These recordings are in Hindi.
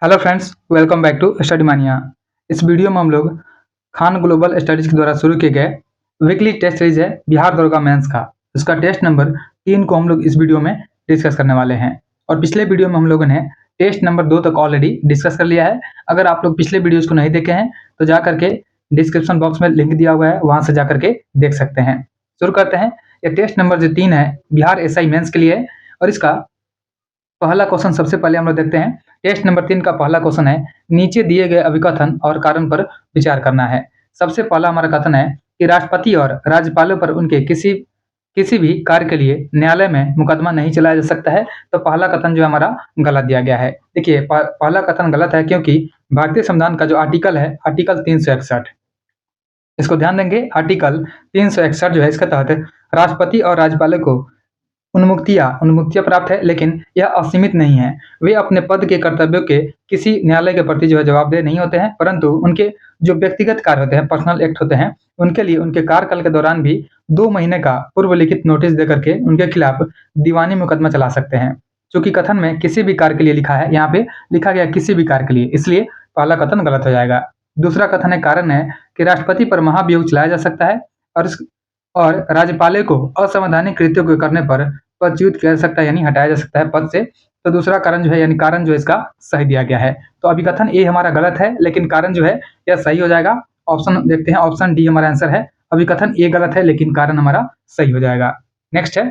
Hello friends, welcome back to Study Mania. इस वीडियो में हम लोग खान ग्लोबल स्टडीज के द्वारा शुरू किए गए वीकली टेस्ट सीरीज है बिहार दरोगा मेंस का। उसका टेस्ट नंबर 3 को हम लोग इस वीडियो में डिस्कस करने वाले हैं। और पिछले वीडियो में हम लोगों ने टेस्ट नंबर 2 तक ऑलरेडी डिस्कस कर लिया है। अगर आप लोग पिछले वीडियोज़ को नहीं देखे हैं तो जा करके डिस्क्रिप्शन बॉक्स में लिंक दिया हुआ है, वहाँ से जा करके देख सकते हैं। शुरू करते हैं। यह टेस्ट नंबर जो 3 है बिहार एसआई मेंस के लिए है और इसका पहला क्वेश्चन सबसे पहले हम लोग देखते हैं। टेस्ट नंबर 3 का पहला क्वेश्चन है, नीचे दिए गए अभिकथन और कारण पर विचार करना है। सबसे पहला हमारा कथन है कि राष्ट्रपति और राज्यपालों पर उनके किसी भी कार्य के लिए न्यायालय में मुकदमा नहीं चलाया जा सकता है। तो पहला कथन जो हमारा गलत दिया गया है। देखिए पहला कथन गलत है क्योंकि भारतीय संविधान का जो आर्टिकल है आर्टिकल 361, इसको ध्यान देंगे। आर्टिकल 361 जो है इसके तहत राष्ट्रपति और राज्यपालों को उन्मुक्तियां प्राप्त है, लेकिन यह असीमित नहीं है। वे अपने पद के कर्तव्यों के किसी न्यायालय के प्रति जो है जवाबदेह नहीं होते हैं, परंतु उनके जो व्यक्तिगत कार्य होते हैं, पर्सनल एक्ट होते हैं, उनके लिए उनके कार्यकाल के दौरान भी 2 महीने का पूर्व लिखित नोटिस देकर के उनके खिलाफ दीवानी मुकदमा चला सकते हैं। चूंकि कथन में किसी भी कार्य के लिए लिखा है, यहाँ पे लिखा गया किसी भी कार्य के लिए, इसलिए पहला कथन गलत हो जाएगा। दूसरा कथन है कारण है कि राष्ट्रपति पर महाभियोग चलाया जा सकता है और राज्यपालों को असंवैधानिक कृत्यों को करने पर पदच्युत किया जा सकता है, यानी हटाया जा सकता है पद से। तो दूसरा कारण जो है यानी कारण जो है इसका सही दिया गया है। तो अभिकथन ए हमारा गलत है, लेकिन कारण जो है यह सही हो जाएगा। ऑप्शन देखते हैं, ऑप्शन डी हमारा आंसर है। अभिकथन ए गलत है लेकिन कारण हमारा सही हो जाएगा। नेक्स्ट है,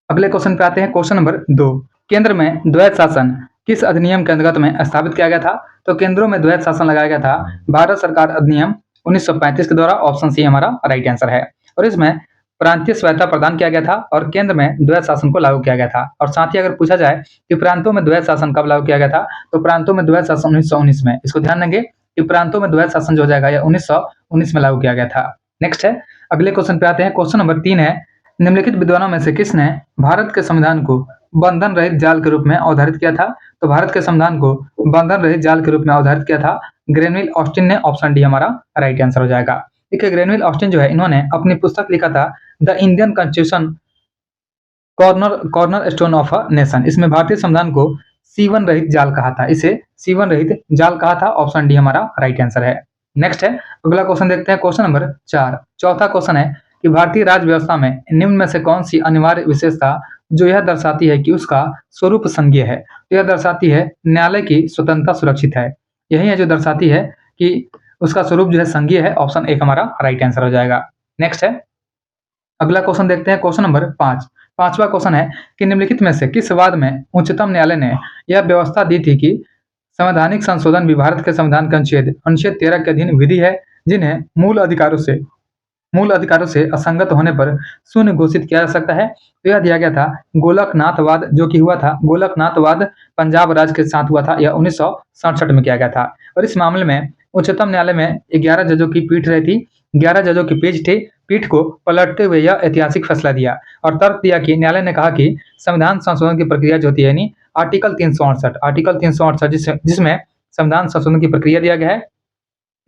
अगले क्वेश्चन पे आते हैं। क्वेश्चन नंबर 2, केंद्र में द्वैध शासन किस अधिनियम के अंतर्गत में स्थापित किया गया था? तो केंद्रों में द्वैध शासन लगाया गया था भारत सरकार अधिनियम 1935 के द्वारा। ऑप्शन सी हमारा राइट आंसर है। और इसमें प्रांतीय स्वायत्ता प्रदान किया गया था और केंद्र में द्वैध शासन को लागू किया गया था। और साथ ही अगर पूछा जाए कि प्रांतों में द्वैध शासन कब लागू किया गया था, तो प्रांतों में द्वैध शासन 1919 में। इसको ध्यान देंगे कि प्रांतों में द्वैध शासन जो हो जाएगा यह 1919 में लागू किया गया था। नेक्स्ट है, अगले क्वेश्चन पे आते हैं। क्वेश्चन नंबर 3 है, निम्नलिखित विद्वानों में से किसने भारत के संविधान को बंधन रहित जाल के रूप में अवधारित किया था? तो भारत के संविधान को बंधन रहित जाल के रूप में अवधारित किया था ग्रेनविल ऑस्टिन ने। ऑप्शन डी हमारा राइट आंसर हो जाएगा। देखिए ग्रेनविल ऑस्टिन जो है, इन्होंने अपनी पुस्तक लिखा था the Indian constitution corner stone of a nation. इसमें भारतीय संविधान को सीवन रहित जाल कहा था, इसे सीवन रहित जाल कहा था। ऑप्शन डी हमारा राइट आंसर है। नेक्स्ट है, अगला क्वेश्चन देखते हैं। क्वेश्चन नंबर 4, चौथा क्वेश्चन है कि भारतीय राज्य व्यवस्था में निम्न में से कौन सी अनिवार्य विशेषता जो यह दर्शाती है कि उसका स्वरूप संघीय है? तो यह दर्शाती है न्यायालय की स्वतंत्रता सुरक्षित है। यही है जो दर्शाती है कि उसका स्वरूप जो है संघीय है। ऑप्शन एक हमारा राइट आंसर हो जाएगा। नेक्स्ट है, अगला क्वेश्चन देखते हैं। क्वेश्चन नंबर 5, पांचवा क्वेश्चन है कि निम्नलिखित में से किस वाद में उच्चतम न्यायालय ने यह व्यवस्था दी थी कि संवैधानिक संशोधन भी भारत के संविधान के अनुच्छेद 13 के अधीन विधि है, जिन्हें मूल अधिकारों से असंगत होने पर शून्य घोषित किया जा सकता है? तो यह दिया गया था गोलकनाथवाद, जो कि हुआ था गोलकनाथवाद पंजाब राज्य के साथ हुआ था। यह 1967 में किया गया था। और इस मामले में उच्चतम न्यायालय में 11 जजों की पीठ रही थी, 11 जजों की पीठ को पलटते हुए यह ऐतिहासिक फैसला दिया और तर्क दिया कि न्यायालय ने कहा कि संविधान संशोधन की प्रक्रिया जो होती है, यानी आर्टिकल 368 जिसमें संविधान संशोधन की प्रक्रिया दिया गया है,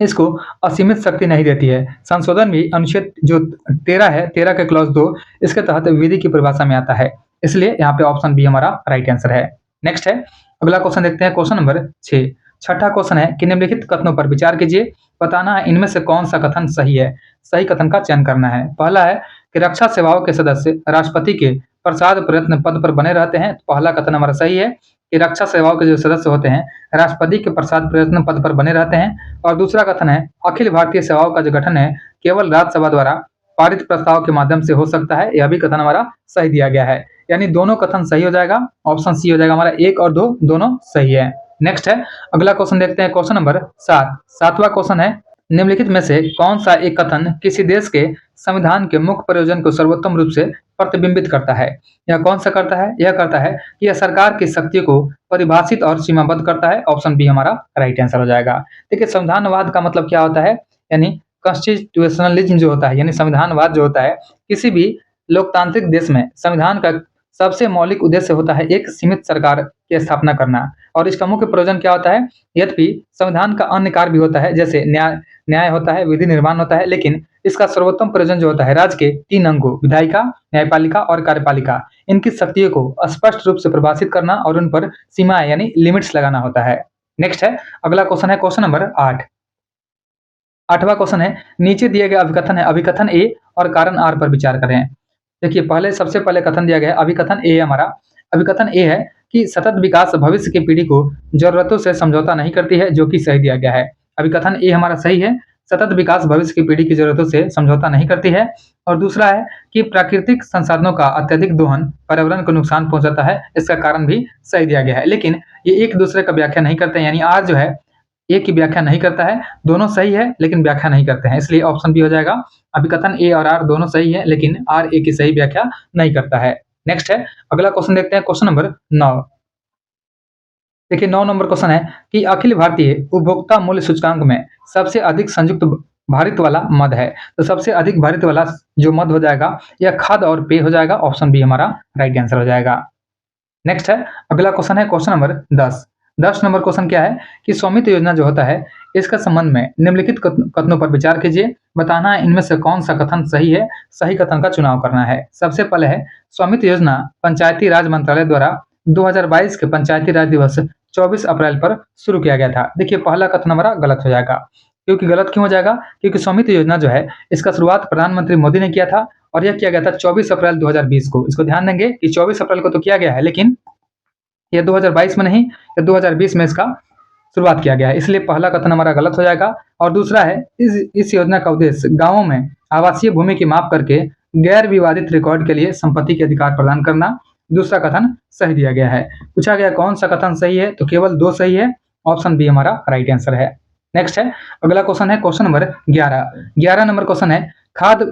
इसको असीमित शक्ति नहीं देती है। संशोधन भी अनुच्छेद जो 13 है, 13 के क्लॉज 2, इसके तहत विधि की परिभाषा में आता है। इसलिए यहाँ पे ऑप्शन बी हमारा राइट आंसर है। नेक्स्ट है, अगला क्वेश्चन देखते हैं। क्वेश्चन नंबर 6, छठा क्वेश्चन है कि निम्नलिखित कथनों पर विचार कीजिए। बताना है इनमें से कौन सा कथन सही है। सही कथन का चयन करना है। पहला है कि रक्षा सेवाओं के सदस्य राष्ट्रपति के प्रसाद प्रयत्न पद पर बने रहते हैं। तो पहला कथन हमारा सही है कि रक्षा सेवाओं के जो सदस्य होते हैं राष्ट्रपति के प्रसाद प्रयत्न पद पर बने रहते हैं। और दूसरा कथन है अखिल भारतीय सेवाओं का जो गठन है केवल राज्यसभा द्वारा पारित प्रस्ताव के माध्यम से हो सकता है। यह भी कथन हमारा सही दिया गया है, यानी दोनों कथन सही हो जाएगा। ऑप्शन सी हो जाएगा हमारा, 1 और 2 दोनों सही है। नेक्स्ट है, अगला क्वेश्चन देखते हैं। क्वेश्चन नंबर 7, सातवां क्वेश्चन है निम्नलिखित में से कौन सा एक कथन किसी देश के संविधान के मुख्य प्रयोजन को सर्वोत्तम रूप से प्रतिबिंबित करता है? यह कौन सा करता है? यह करता है कि यह सरकार की शक्तियों को परिभाषित और सीमाबद्ध करता है। ऑप्शन बी हमारा राइट आंसर हो जाएगा। देखिए संविधानवाद का मतलब क्या होता है, यानी कॉन्स्टिट्यूशनलिज्म जो होता है, यानी संविधानवाद जो होता है, किसी भी लोकतांत्रिक देश में संविधान का सबसे मौलिक उद्देश्य होता है एक सीमित सरकार की स्थापना करना। और इसका मुख्य प्रयोजन क्या होता है? यद्यपि संविधान का अन्य कार्य भी होता है, जैसे न्याय होता है, विधि निर्माण होता है, लेकिन इसका सर्वोत्तम प्रयोजन जो होता है राज्य के 3 अंगों विधायिका, न्यायपालिका और कार्यपालिका, इनकी शक्तियों को स्पष्ट रूप से परिभाषित करना और उन पर सीमाएं यानी लिमिट्स लगाना होता है। नेक्स्ट है, अगला क्वेश्चन है क्वेश्चन नंबर 8। 8वां क्वेश्चन है, नीचे दिए गए अभिकथन है, अभिकथन ए और कारण आर पर विचार करें। देखिए सबसे पहले कथन दिया गया है, अभिकथन ए हमारा। अभिकथन ए है कि सतत विकास भविष्य की पीढ़ी को जरूरतों से समझौता नहीं करती है, जो कि सही दिया गया है। अभिकथन ए हमारा सही है, सतत विकास भविष्य की पीढ़ी की जरूरतों से समझौता नहीं करती है। और दूसरा है कि प्राकृतिक संसाधनों का अत्यधिक दोहन पर्यावरण को नुकसान पहुंचाता है, इसका कारण भी सही दिया गया है। लेकिन ये एक दूसरे का व्याख्या नहीं करते हैं, यानी आर जो है ए की व्याख्या नहीं करता है। दोनों सही है लेकिन व्याख्या नहीं करते हैं, इसलिए ऑप्शन बी हो जाएगा। अभिकथन ए और आर दोनों सही है, लेकिन आर ए की सही व्याख्या नहीं करता है। नेक्स्ट है, अगला क्वेश्चन देखते हैं, क्वेश्चन नंबर 9। देखिए 9 नंबर क्वेश्चन है कि अखिल भारतीय उपभोक्ता मूल्य सूचकांक में सबसे अधिक संयुक्त भारित वाला मद है। तो सबसे अधिक भारित वाला जो मद हो जाएगा यह खाद्य और पेय हो जाएगा। ऑप्शन बी हमारा राइट आंसर हो जाएगा। नेक्स्ट है, अगला क्वेश्चन है क्वेश्चन नंबर 10। 10 नंबर क्वेश्चन क्या है कि स्वामित्व योजना जो होता है इसका संबंध में निम्नलिखित कथनों पर विचार कीजिए। बताना है इनमें से कौन सा कथन सही है, सही कथन का चुनाव करना है। सबसे पहले है, स्वामित्व योजना पंचायती राज मंत्रालय द्वारा 2022 के पंचायती राज दिवस 24 अप्रैल पर शुरू किया गया था। देखिए पहला कथन हमारा गलत हो जाएगा। क्योंकि गलत क्यों हो जाएगा? क्योंकि स्वामित्व योजना जो है इसका शुरुआत प्रधानमंत्री मोदी ने किया था और यह किया गया था 24 अप्रैल 2020 को। इसको ध्यान देंगे कि 24 अप्रैल को तो किया गया है, लेकिन ये 2022 में नहीं, ये 2020 में इसका शुरुआत किया गया है, इसलिए पहला कथन हमारा गलत हो जाएगा। और दूसरा है, इस योजना का उद्देश्य गांवों में आवासीय भूमि की माप करके गैर विवादित रिकॉर्ड के लिए संपत्ति के अधिकार प्रदान करना। दूसरा कथन सही दिया गया है। पूछा गया कौन सा कथन सही है, तो केवल 2 सही है। ऑप्शन बी हमारा राइट आंसर है। नेक्स्ट है, अगला क्वेश्चन है क्वेश्चन नंबर 11। 11 नंबर क्वेश्चन है, खाद्य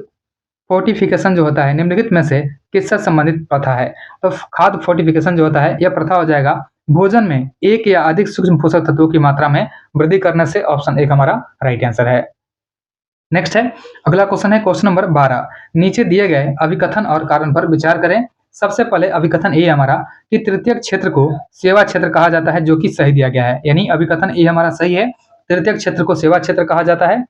फोर्टिफिकेशन जो होता है निम्नलिखित में से किससे संबंधित प्रथा है? तो खाद्य फोर्टिफिकेशन जो होता है यह प्रथा हो जाएगा भोजन में एक या अधिक सूक्ष्म पोषक तत्वों की मात्रा में वृद्धि करने से। ऑप्शन 1 हमारा राइट आंसर है। नेक्स्ट है, अगला क्वेश्चन है क्वेश्चन नंबर 12। नीचे दिए गए अभिकथन और कारण पर विचार करें। सबसे पहले अभिकथन ए हमारा कि तृतीयक क्षेत्र को सेवा क्षेत्र कहा जाता है, जो कि सही दिया गया है, यानी अभिकथन ए हमारा सही है। तृतीयक क्षेत्र को सेवा क्षेत्र कहा जाता है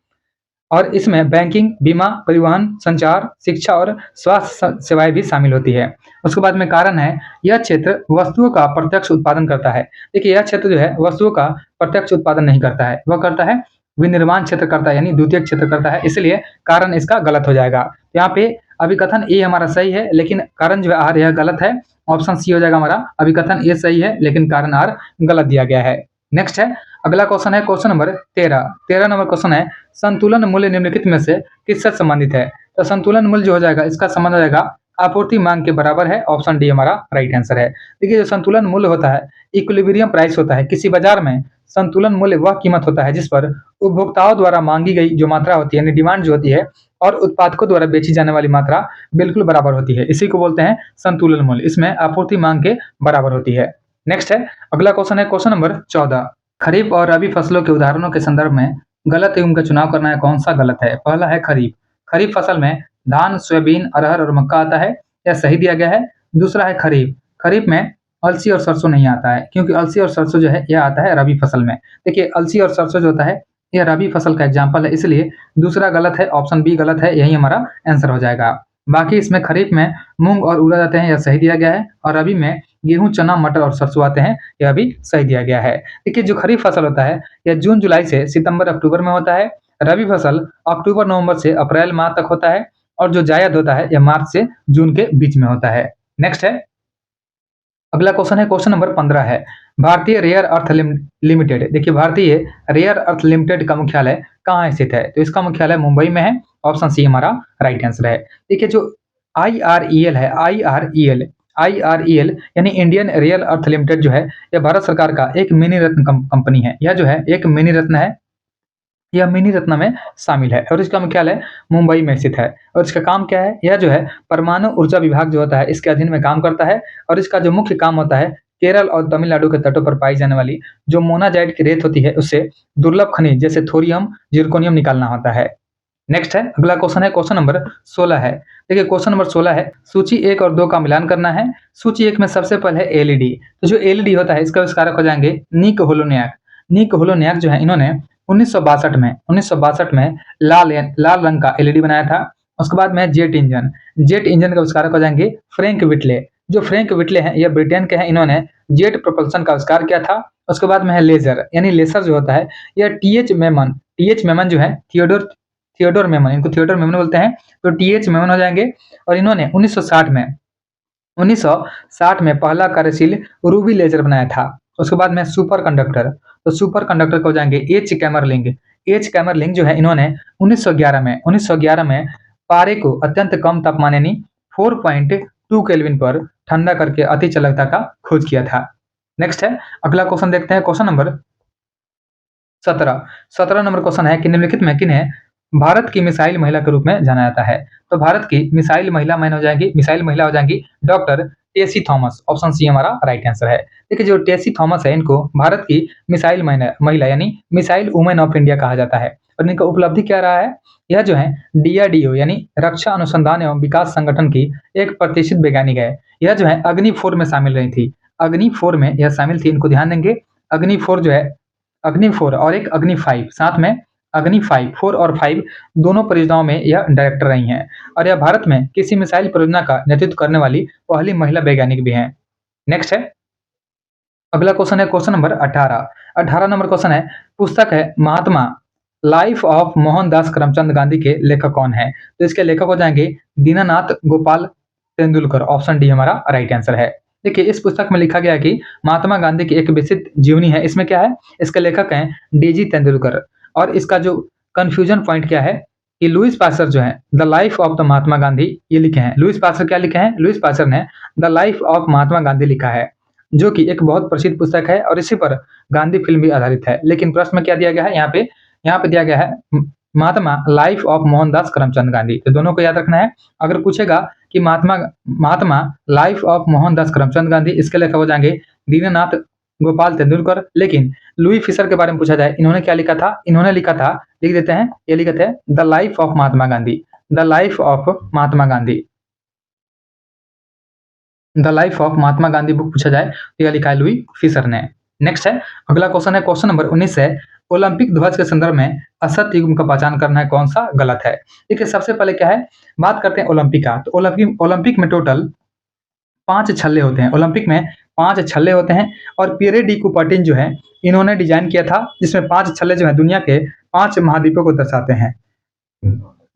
और इसमें बैंकिंग, बीमा, परिवहन, संचार, शिक्षा और स्वास्थ्य सेवाएं भी शामिल होती है। उसके बाद में कारण है, यह क्षेत्र वस्तुओं का प्रत्यक्ष उत्पादन करता है। देखिए यह क्षेत्र जो है वस्तुओं का प्रत्यक्ष उत्पादन नहीं करता है, वह करता है विनिर्माण क्षेत्र करता है, यानी द्वितीयक क्षेत्र करता है, इसलिए कारण इसका गलत हो जाएगा। यहाँ पे अभिकथन ए हमारा सही है, लेकिन कारण जो है आर यह गलत है। ऑप्शन सी हो जाएगा हमारा, अभिकथन ए सही है लेकिन कारण आर गलत दिया गया है। नेक्स्ट है, अगला क्वेश्चन है क्वेश्चन नंबर 13। 13 नंबर क्वेश्चन है, संतुलन मूल्य निम्नलिखित में से किससे संबंधित है? तो संतुलन मूल्य जो हो जाएगा इसका संबंध हो जाएगा आपूर्ति मांग के बराबर है। ऑप्शन डी हमारा राइट आंसर है। देखिए जो संतुलन मूल्य होता है इक्विलिब्रियम प्राइस होता है। किसी बाजार में संतुलन मूल्य वह कीमत होता है जिस पर उपभोक्ताओं द्वारा मांगी गई जो मात्रा होती है, यानी डिमांड जो होती है, और उत्पादकों द्वारा बेची जाने वाली मात्रा बिल्कुल बराबर होती है। इसी को बोलते हैं संतुलन मूल्य। इसमें आपूर्ति मांग के बराबर होती है। नेक्स्ट है, अगला क्वेश्चन है क्वेश्चन नंबर 14। खरीफ और रबी फसलों के उदाहरणों के संदर्भ में गलत एवं का चुनाव करना है। कौन सा गलत है? पहला है खरीफ। खरीफ फसल में धान, सोयाबीन, अरहर और मक्का आता है, यह सही दिया गया है। दूसरा है खरीफ। खरीफ में अलसी और सरसों नहीं आता है, क्योंकि अलसी और सरसों जो है यह आता है रबी फसल में। देखिए अलसी और सरसों जो होता है यह रबी फसल का एग्जाम्पल है, इसलिए दूसरा गलत है, ऑप्शन बी गलत है, यही हमारा आंसर हो जाएगा। बाकी इसमें खरीफ में मूंग और उड़द आते हैं, यह सही दिया गया है, और रबी में गेहूं, चना, मटर और सरसों आते हैं, यह भी सही दिया गया है। देखिए जो खरीफ फसल होता है यह जून जुलाई से सितंबर अक्टूबर में होता है। रबी फसल अक्टूबर नवंबर से अप्रैल माह तक होता है, और जो जायद होता है यह मार्च से जून के बीच में होता है। नेक्स्ट है, अगला क्वेश्चन है क्वेश्चन नंबर 15 है, भारतीय रेयर अर्थ लिमिटेड। देखिए भारतीय रेयर अर्थ लिमिटेड का मुख्यालय कहाँ स्थित है? तो इसका मुख्यालय मुंबई में है। ऑप्शन सी हमारा राइट आंसर है। देखिए जो IREL है, IREL यानी इंडियन रियल अर्थ लिमिटेड जो है यह भारत सरकार का एक मिनी रत्न कंपनी है। यह जो है एक मिनी रत्न है, यह मिनी रत्न में शामिल है और इसका मुख्यालय मुंबई में स्थित है। और इसका काम क्या है? यह जो है परमाणु ऊर्जा विभाग जो होता है इसके अधीन में काम करता है, और इसका जो मुख्य काम होता है केरल और तमिलनाडु के तटों पर पाई जाने वाली जो मोनाजाइट की रेत होती है उससे दुर्लभ खनिज जैसे थोरियम, जिरकोनियम निकालना होता है। नेक्स्ट है अगला क्वेश्चन है क्वेश्चन नंबर 16 है। देखिए क्वेश्चन नंबर 16 है, सूची 1 और 2 का मिलान करना है। सूची 1 में सबसे पहले है एलईडी। तो जो एलईडी होता है इसका आविष्कारक हो जाएंगे निक होलोनियाक। निक होलोनियाक जो है इन्होंने 1962 में लाल रंग का एलईडी बनाया था। उसके बाद में जेट इंजन का आविष्कारक हो जाएंगे फ्रैंक विटले। जो फ्रैंक विटले हैं यह ब्रिटेन के हैं, इन्होंने जेट प्रोपल्सन का आविष्कार किया था। उसके बाद में है लेजर, यानी लेसर जो होता है यह टीएच मेमन जो है थियोडोर मेमन, इनको थियोडोर मेमन बोलते हैं, तो टीएच मेमन हो जाएंगे। और इन्होंने 1960 में पहला कार्यशील रूबी लेजर बनाया था। उसके बाद में सुपर कंडक्टर, तो सुपर कंडक्टर हो जाएंगे एच कैमरलिंग जो है इन्होंने 1911 में पारे को अत्यंत कम तापमान यानी 4.2 केल्विन पर ठंडा करके अति चालकता का खोज किया था। नेक्स्ट है अगला क्वेश्चन देखते हैं क्वेश्चन नंबर 17 नंबर क्वेश्चन है कि निम्नलिखित में किन्हें भारत की मिसाइल महिला के रूप में जाना जाता है। तो भारत की मिसाइल महिला हो जाएंगी doctor Tessy Thomas. Option C हमारा राइट आंसर है। देखिए जो टेसी थॉमस है इनको भारत की मिसाइल महिला यानी मिसाइल वुमेन ऑफ इंडिया कहा जाता है। और इनका उपलब्धि क्या रहा है, यह जो है डीआरडीओ यानी रक्षा अनुसंधान एवं विकास संगठन की एक प्रतिष्ठित वैज्ञानिक है। यह जो है अग्नि 4 में शामिल रही थी, अग्नि 4 में यह शामिल थी। इनको ध्यान देंगे अग्नि 4 जो है अग्नि 4 और एक अग्नि 5, साथ में अग्नि 4 और 5 दोनों परियोजनाओं में यह डायरेक्टर रही हैं। और यह भारत में किसी मिसाइल परियोजना का नेतृत्व करने वाली पहली महिला वैज्ञानिक भी हैं। नेक्स्ट है अगला क्वेश्चन है क्वेश्चन नंबर 18 नंबर क्वेश्चन है, पुस्तक है महात्मा लाइफ ऑफ मोहनदास करमचंद गांधी के लेखक कौन है। तो इसके लेखक हो जाएंगे दीनानाथ गोपाल तेंदुलकर। ऑप्शन डी हमारा राइट आंसर है। देखिए इस पुस्तक में लिखा गया है कि महात्मा गांधी की एक विस्तृत जीवनी है। इसमें क्या है, इसके लेखक हैं डीजी तेंदुलकर। और इसका जो कंफ्यूजन पॉइंट क्या है कि लुईस पास्चर जो है the life of the Mahatma Gandhi ये लिखे हैं। लुईस पास्चर क्या लिखे हैं, लुईस पास्चर ने the life of Mahatma Gandhi लिखा है, जो कि एक बहुत प्रसिद्ध पुस्तक है और इसी पर गांधी फिल्म भी आधारित है। लेकिन प्रश्न में क्या दिया गया है, यहाँ पे दिया गया है महात्मा लाइफ ऑफ मोहनदास करमचंद गांधी। तो दोनों को याद रखना है। अगर पूछेगा कि महात्मा लाइफ ऑफ मोहनदास करमचंद गांधी, इसके लेखक हो जाएंगे दीननाथ गोपाल तेंदुलकर। लेकिन लुई फिशर के बारे में पूछा जाए, इन्होंने क्या लिखा था, इन्होंने लिखा था, लिख देते हैं, ये लिखे थे the life of Mahatma Gandhi, the life of Mahatma Gandhi, the life of Mahatma Gandhi book पूछा जाए तो यह लिखा है लुई फिशर ने। नेक्स्ट है अगला क्वेश्चन है क्वेश्चन नंबर 19 है, ओलंपिक ध्वज के संदर्भ में असत्य युग्म का पहचान करना है कौन सा गलत है। देखिए सबसे पहले क्या है, बात करते हैं ओलंपिक का। तो ओलंपिक में टोटल 5 छल्ले होते हैं, ओलंपिक में 5 छल्ले होते हैं। और पियरे डी कुपर्टिन जो है इन्होंने डिजाइन किया था, जिसमें 5 छल्ले जो है दुनिया के 5 महाद्वीपों को दर्शाते हैं।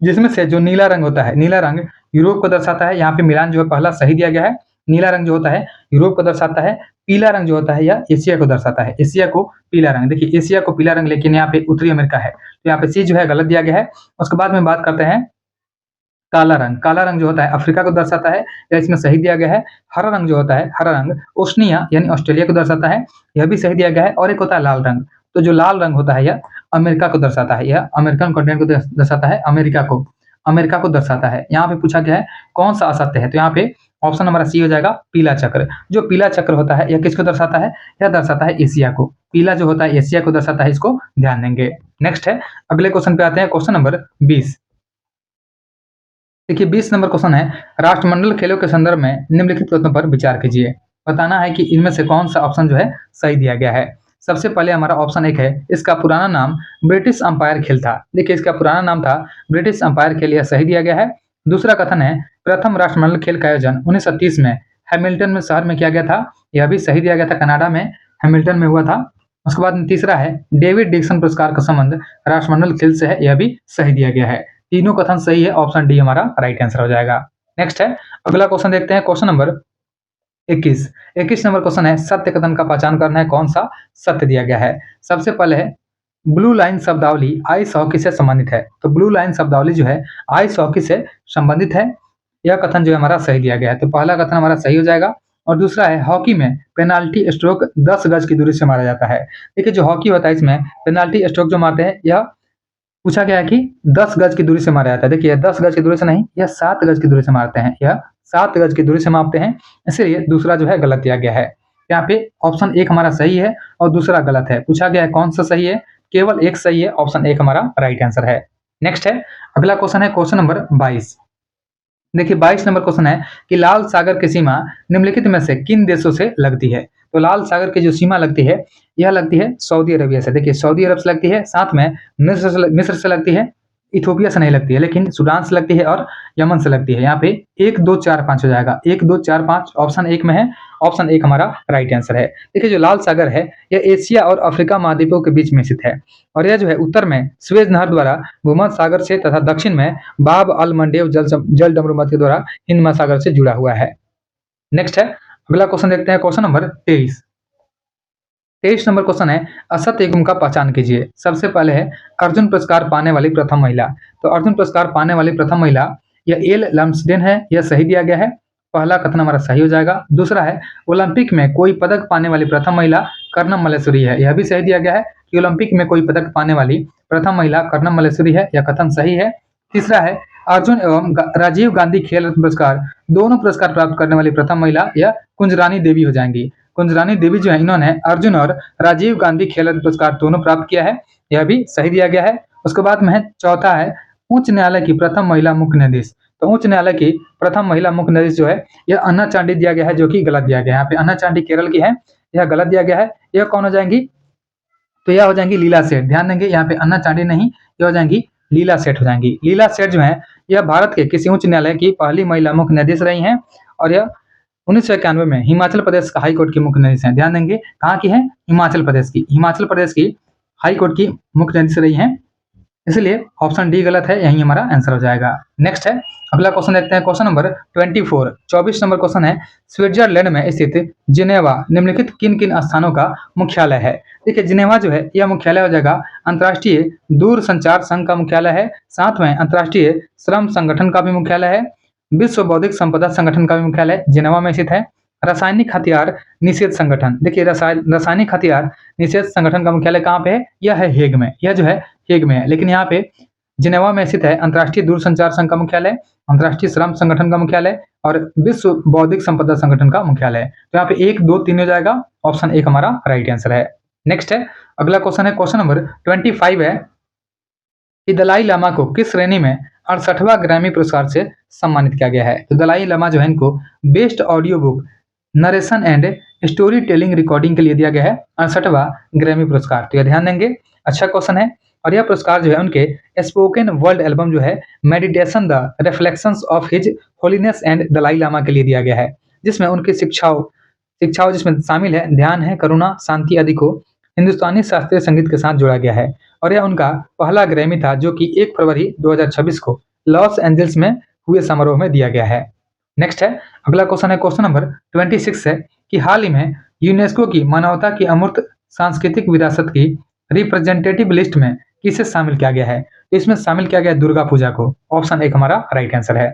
जिसमें से जो नीला रंग होता है, नीला रंग यूरोप को दर्शाता है। यहाँ पे मिलान जो है पहला सही दिया गया है। नीला रंग जो होता है यूरोप को दर्शाता है। पीला रंग जो होता है यह एशिया को दर्शाता है, एशिया को पीला रंग। देखिए एशिया को पीला रंग, लेकिन यहाँ पे उत्तरी अमेरिका है, तो यहाँ पे सी जो है गलत दिया गया है। उसके बाद में बात करते हैं काला रंग जो होता है अफ्रीका को दर्शाता है, या इसमें सही दिया गया है। हरा रंग जो होता है, हरा रंग ओशनिया यानी ऑस्ट्रेलिया को दर्शाता है, यह भी सही दिया गया है। और एक होता है लाल रंग, तो जो लाल रंग होता है यह अमेरिका को दर्शाता है, यह अमेरिकन कॉन्टिनेंट को दर्शाता है, अमेरिका को दर्शाता है। यहाँ पे पूछा गया है कौन सा असत्य है, तो यहाँ पे ऑप्शन हमारा सी हो जाएगा पीला चक्र। जो पीला चक्र होता है यह किसको दर्शाता है, यह दर्शाता है एशिया को। पीला जो होता है एशिया को दर्शाता है, इसको ध्यान देंगे। नेक्स्ट है अगले क्वेश्चन पे आते हैं, क्वेश्चन नंबर 20। देखिए 20 नंबर क्वेश्चन है, राष्ट्रमंडल खेलों के संदर्भ में निम्नलिखित कथनों पर विचार कीजिए। बताना है कि इनमें से कौन सा ऑप्शन जो है सही दिया गया है। सबसे पहले हमारा ऑप्शन 1 है, इसका पुराना नाम ब्रिटिश अंपायर खेल था। देखिए इसका पुराना नाम था ब्रिटिश अंपायर खेल, यह सही दिया गया है। दूसरा कथन है, प्रथम राष्ट्रमंडल खेल का आयोजन 1930 में हैमिल्टन में शहर में किया गया था, यह भी सही दिया गया था, कनाडा में हैमिल्टन में हुआ था। उसके बाद तीसरा है, डेविड डिक्सन पुरस्कार का संबंध राष्ट्रमंडल खेल से है, यह भी सही दिया गया है। तीनों कथन सही है, ऑप्शन डी हमारा राइट आंसर हो जाएगा। नेक्स्ट है अगला क्वेश्चन देखते हैं, क्वेश्चन नंबर 21 नंबर क्वेश्चन है, सत्य कथन का पहचान करना है कौन सा सत्य दिया गया है। सबसे पहले है, ब्लू लाइन शब्दावली आइस हॉकी से संबंधित है। तो ब्लू लाइन शब्दावली जो है आइस हॉकी से संबंधित है, यह कथन जो है हमारा सही दिया गया है। तो पहला कथन हमारा सही हो जाएगा। और दूसरा है, हॉकी में पेनाल्टी स्ट्रोक 10 गज की दूरी से मारा जाता है। देखिए जो हॉकी होता है इसमें पेनाल्टी स्ट्रोक जो मारते हैं, यह पूछा गया है कि 10 गज की दूरी से मारा जाता है। देखिए 10 गज की दूरी से नहीं, यह 7 गज की दूरी से मारते हैं, यह 7 गज की दूरी से मापते हैं, इसलिए दूसरा जो है गलत दिया गया है। यहाँ पे ऑप्शन 1 हमारा सही है और दूसरा गलत है। पूछा गया है कौन सा सही है, केवल एक सही है, ऑप्शन 1 हमारा राइट आंसर है। नेक्स्ट है, अगला क्वेश्चन है क्वेश्चन नंबर 22। देखिए 22 नंबर क्वेश्चन है कि लाल सागर की सीमा निम्नलिखित में से किन देशों से लगती है। तो लाल सागर की जो सीमा लगती है यह लगती है सऊदी अरबिया से। देखिए सऊदी अरब से लगती है, साथ में मिस्र से लगती है, इथोपिया से नहीं लगती है, लेकिन सूडान से लगती है और यमन से लगती है। यहाँ पे 1 2 4 5 हो जाएगा। 1 2 4 5 ऑप्शन 1 में है। ऑप्शन 1 हमारा राइट आंसर है। देखिए जो लाल सागर है यह एशिया और अफ्रीका महाद्वीपों के बीच में स्थित है, और यह जो है उत्तर में स्वेज नहर द्वारा भूमध्य सागर से तथा दक्षिण में बाब अल मंडेव जल डमरूमत के द्वारा हिंद महासागर से जुड़ा हुआ है। नेक्स्ट है, अगला क्वेश्चन देखते हैं क्वेश्चन नंबर 23। 23 नंबर क्वेश्चन है असत एवं का पहचान कीजिए। सबसे पहले है अर्जुन पुरस्कार पाने वाली प्रथम महिला। तो अर्जुन पुरस्कार पाने वाली प्रथम महिला यह एल लम्सडेन है, यह सही दिया गया है। पहला कथन हमारा सही हो जाएगा। दूसरा है ओलंपिक में कोई पदक पाने वाली प्रथम महिला कर्णम मल्लेश्वरी है, यह भी सही दिया गया है कि ओलंपिक में कोई पदक पाने वाली प्रथम महिला कर्णम मल्लेश्वरी है, यह कथन सही है। तीसरा है अर्जुन एवं राजीव गांधी खेल रत्न पुरस्कार दोनों पुरस्कार प्राप्त करने वाली प्रथम महिला यह कुंजरानी देवी हो जाएंगी। कुंजरानी देवी जो है इन्होंने अर्जुन और राजीव गांधी खेल रत्न पुरस्कार दोनों प्राप्त किया है, यह भी सही दिया गया है। उसके बाद में है चौथा है उच्च न्यायालय की प्रथम महिला मुख्य न्यायाधीश। तो उच्च न्यायालय की प्रथम महिला मुख्य न्यायाधीश जो है यह अन्ना चांडी दिया गया है, जो कि गलत दिया गया है। यहाँ पे अन्ना चांडी केरल की है, यह गलत दिया गया है। यह कौन हो जाएंगी, तो यह हो जाएंगी लीला सेठ। ध्यान देंगे यहाँ पे अन्ना चांडी नहीं, यह हो जाएंगी लीला सेठ हो जाएंगी। लीला सेठ जो है यह भारत के किसी उच्च न्यायालय की पहली महिला मुख्य न्यायाधीश रही हैं, और यह 1991 में हिमाचल प्रदेश का हाई कोर्ट की मुख्य न्यायाधीश हैं। ध्यान देंगे कहाँ की है, हिमाचल प्रदेश की। हिमाचल प्रदेश की हाई कोर्ट की मुख्य न्यायाधीश रही हैं, इसलिए ऑप्शन डी गलत है, यही हमारा आंसर हो जाएगा। नेक्स्ट है, अगला क्वेश्चन देखते हैं क्वेश्चन नंबर 24। 24 नंबर क्वेश्चन है स्विट्जरलैंड में स्थित जिनेवा निम्नलिखित किन किन स्थानों का मुख्यालय है। देखिए जिनेवा जो है यह मुख्यालय हो जाएगा अंतर्राष्ट्रीय दूर संचार संघ का मुख्यालय है, साथ में अंतर्राष्ट्रीय श्रम संगठन का भी मुख्यालय है, विश्व बौद्धिक संपदा संगठन का भी मुख्यालय जिनेवा में स्थित है। रासायनिक हथियार निषेध संगठन, देखिए रासायनिक हथियार निषेध संगठन का मुख्यालय कहाँ पे है, यह है हेग में। यह जो है हेग में है, लेकिन यहाँ पे जिनेवा में स्थित है अंतर्राष्ट्रीय दूरसंचार संघ का मुख्यालय, अंतर्राष्ट्रीय श्रम संगठन का मुख्यालय और विश्व बौद्धिक संपदा संगठन का मुख्यालय। तो यहाँ पे 1 2 3 हो जाएगा। ऑप्शन 1 हमारा राइट आंसर है। नेक्स्ट है, अगला क्वेश्चन है क्वेश्चन नंबर 25 है कि दलाई लामा को किस श्रेणी में 68वां ग्रैमी पुरस्कार से सम्मानित किया गया है। तो दलाई लामा जो है इनको best audio book narration and story telling recording के लिए दिया गया है 68वां ग्रैमी पुरस्कार। तो यह ध्यान देंगे, अच्छा क्वेश्चन है। और यह पुरस्कार जो है उनके स्पोकन वर्ल्ड एल्बम जो है meditation the reflections of his holiness and Dalai Lama के लिए दिया गया है, जिसमें उनकी शिक्षाओं जिसमें शामिल है ध्यान है, करुणा, शांति आदि को हिंदुस्तानी शास्त्रीय संगीत के साथ जोड़ा गया है। और यह उनका पहला ग्रैमी था, जो कि 1 फरवरी 2026 को लॉस एंजल्स में हुए समारोह में दिया गया है। नेक्स्ट है, अगला क्वेश्चन है क्वेश्चन नंबर 26 है कि हाल ही में यूनेस्को की मानवता की अमूर्त सांस्कृतिक विरासत की रिप्रेजेंटेटिव लिस्ट में किसे शामिल किया गया है। तो इसमें शामिल किया गया है दुर्गा पूजा को। ऑप्शन 1 हमारा राइट आंसर है।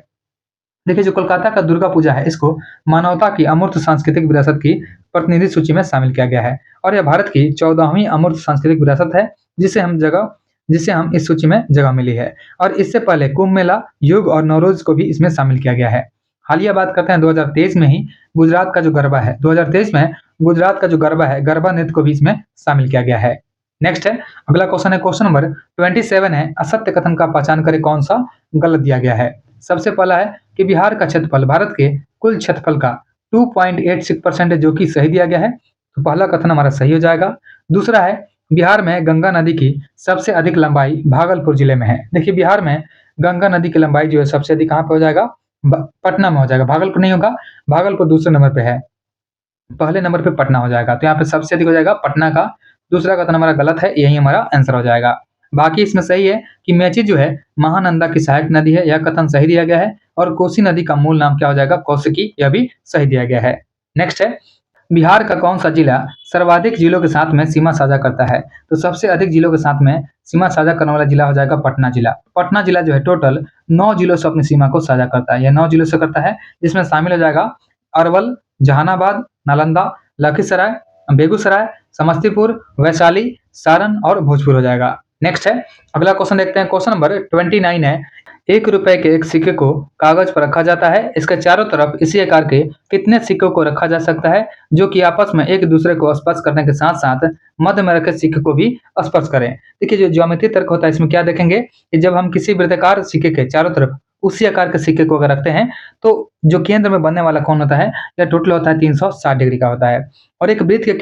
देखिए जो कोलकाता का दुर्गा पूजा है इसको मानवता की अमूर्त सांस्कृतिक विरासत की प्रतिनिधि सूची में शामिल किया गया है, और यह भारत की 14वीं अमूर्त सांस्कृतिक विरासत है, जिसे हम इस सूची में जगह मिली है। और इससे पहले कुंभ मेला, योग और नवरोज को भी इसमें शामिल किया गया है। हालिया बात करते हैं 2023 में ही गुजरात का जो गरबा है, 2023 में गुजरात का जो गरबा है, गरबा नृत्य को भी इसमें शामिल किया गया है। नेक्स्ट है, अगला क्वेश्चन है क्वेश्चन नंबर 27 है असत्य कथन का पहचान करें कौन सा गलत दिया गया है। सबसे पहला है कि बिहार का क्षेत्रफल भारत के कुल क्षेत्रफल का 2.86% है, जो कि सही दिया गया है। तो पहला कथन हमारा सही हो जाएगा। दूसरा है बिहार में गंगा नदी की सबसे अधिक लंबाई भागलपुर जिले में है। देखिए बिहार में गंगा नदी की लंबाई जो है सबसे अधिक कहाँ पे हो जाएगा, पटना में हो जाएगा। भागलपुर नहीं होगा, भागलपुर दूसरे नंबर पे है, पहले नंबर पे पटना हो जाएगा। तो यहाँ पे सबसे अधिक हो जाएगा पटना का। दूसरा कथन हमारा गलत है, यही हमारा आंसर हो जाएगा। बाकी इसमें सही है कि मेची जो है महानंदा की सहायक नदी है, यह कथन सही दिया गया है। और कोसी नदी का मूल नाम क्या हो जाएगा, कौशिकी, यह भी सही दिया गया है। नेक्स्ट है बिहार का कौन सा जिला सर्वाधिक जिलों के साथ में सीमा साझा करता है। तो सबसे अधिक जिलों के साथ में सीमा साझा करने वाला जिला हो जाएगा पटना जिला। पटना जिला जो है टोटल 9 जिलों से अपनी सीमा को साझा करता है, यह 9 जिलों से करता है, जिसमें शामिल हो जाएगा अरवल, जहानाबाद, नालंदा, लखीसराय, बेगूसराय, समस्तीपुर, वैशाली, सारण और भोजपुर हो जाएगा। नेक्स्ट है, अगला क्वेश्चन देखते हैं क्वेश्चन नंबर 29 है एक रुपए के एक सिक्के को कागज पर रखा जाता है। इसके चारों तरफ इसी आकार के कितने सिक्कों को रखा जा सकता है जो कि आपस में एक दूसरे को स्पर्श करने के साथ साथ मध्य में रखे सिक्के को भी स्पर्श करें। देखिए जो ज्योमेट्री तर्क होता है इसमें क्या देखेंगे कि जब हम किसी वृत्ताकार सिक्के के चारों तरफ उसी आकार के सिक्के को अगर रखते हैं तो जो केंद्र में बनने वाला कोण होता है यह टोटल होता है 360 डिग्री का होता है। और एक वृत्त के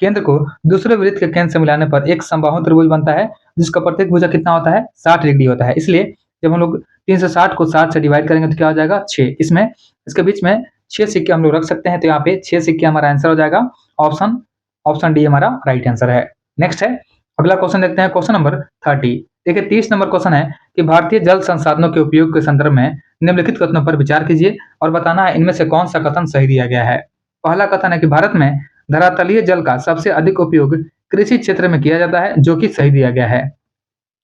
केंद्र को दूसरे वृत्त के केंद्र से मिलाने पर एक समबाहु त्रिभुज बनता है जिसका प्रत्येक भुजा कितना होता है 60 डिग्री होता है। इसलिए जब हम लोग 360 को 60 से डिवाइड करेंगे तो क्या हो जाएगा 6। इसमें इसके बीच में 6 सिक्के हम लोग रख सकते हैं, तो यहाँ पे 6 सिक्के हमारा आंसर हो जाएगा। ऑप्शन ऑप्शन डी हमारा राइट आंसर है। नेक्स्ट है अगला क्वेश्चन देखते हैं, क्वेश्चन नंबर 30। देखिए 30 नंबर क्वेश्चन है कि भारतीय जल संसाधनों के उपयोग के संदर्भ में निम्नलिखित कथनों पर विचार कीजिए और बताना है इनमें से कौन सा कथन सही दिया गया है। पहला कथन है कि भारत में धरातलीय जल का सबसे अधिक उपयोग कृषि क्षेत्र में किया जाता है, जो कि सही दिया गया है।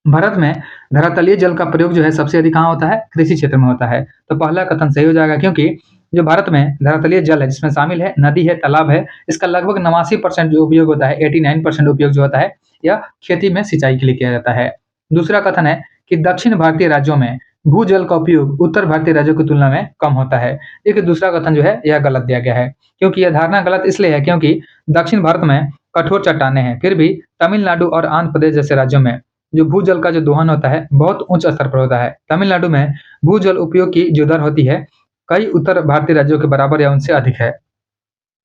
भारत में धरातलीय जल का प्रयोग जो है सबसे अधिक कहाँ होता है, कृषि क्षेत्र में होता है। तो पहला कथन सही हो जाएगा क्योंकि जो भारत में धरातलीय जल है जिसमें शामिल है नदी है, तालाब है, इसका लगभग 89% जो उपयोग होता है, 89% उपयोग जो होता है यह खेती में सिंचाई के लिए किया जाता है। दूसरा कथन है कि दक्षिण भारतीय राज्यों में भूजल का उपयोग उत्तर भारतीय राज्यों की तुलना में कम होता है। देखिए दूसरा कथन जो है यह गलत दिया गया है, क्योंकि यह धारणा गलत इसलिए है क्योंकि दक्षिण भारत में कठोर चट्टानें हैं, फिर भी तमिलनाडु और आंध्र प्रदेश जैसे राज्यों में जो भूजल का जो दोहन होता है बहुत उच्च स्तर पर होता है। तमिलनाडु में भूजल उपयोग की जो दर होती है कई उत्तर भारतीय राज्यों के बराबर या उनसे अधिक है,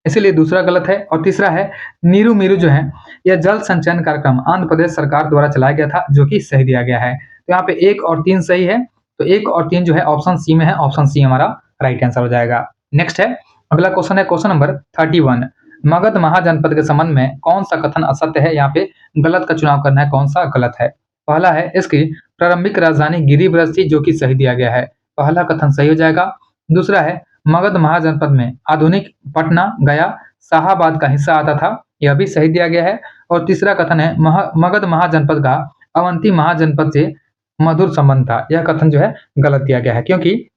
इसीलिए दूसरा गलत है। और तीसरा है नीरू मीरू जो है यह जल संचयन कार्यक्रम आंध्र प्रदेश सरकार द्वारा चलाया गया था, जो कि सही दिया गया है। तो यहाँ पे 1 और 3 सही है, तो 1 और 3 जो है ऑप्शन सी में है, ऑप्शन सी हमारा राइट आंसर हो जाएगा। नेक्स्ट है अगला क्वेश्चन है क्वेश्चन नंबर 31। मगध महाजनपद के संबंध में कौन सा कथन असत्य है, यहाँ पे गलत का चुनाव करना है, कौन सा गलत है। पहला है इसकी प्रारंभिक राजधानी गिरिब्रज थी, जो कि सही दिया गया है, पहला कथन सही हो जाएगा। दूसरा है मगध महाजनपद में आधुनिक पटना, गया, शाहाबाद का हिस्सा आता था, यह भी सही दिया गया है। और तीसरा कथन है मगध महाजनपद का अवंती महाजनपद से मधुर संबंध था, यह कथन जो है गलत दिया गया है क्योंकि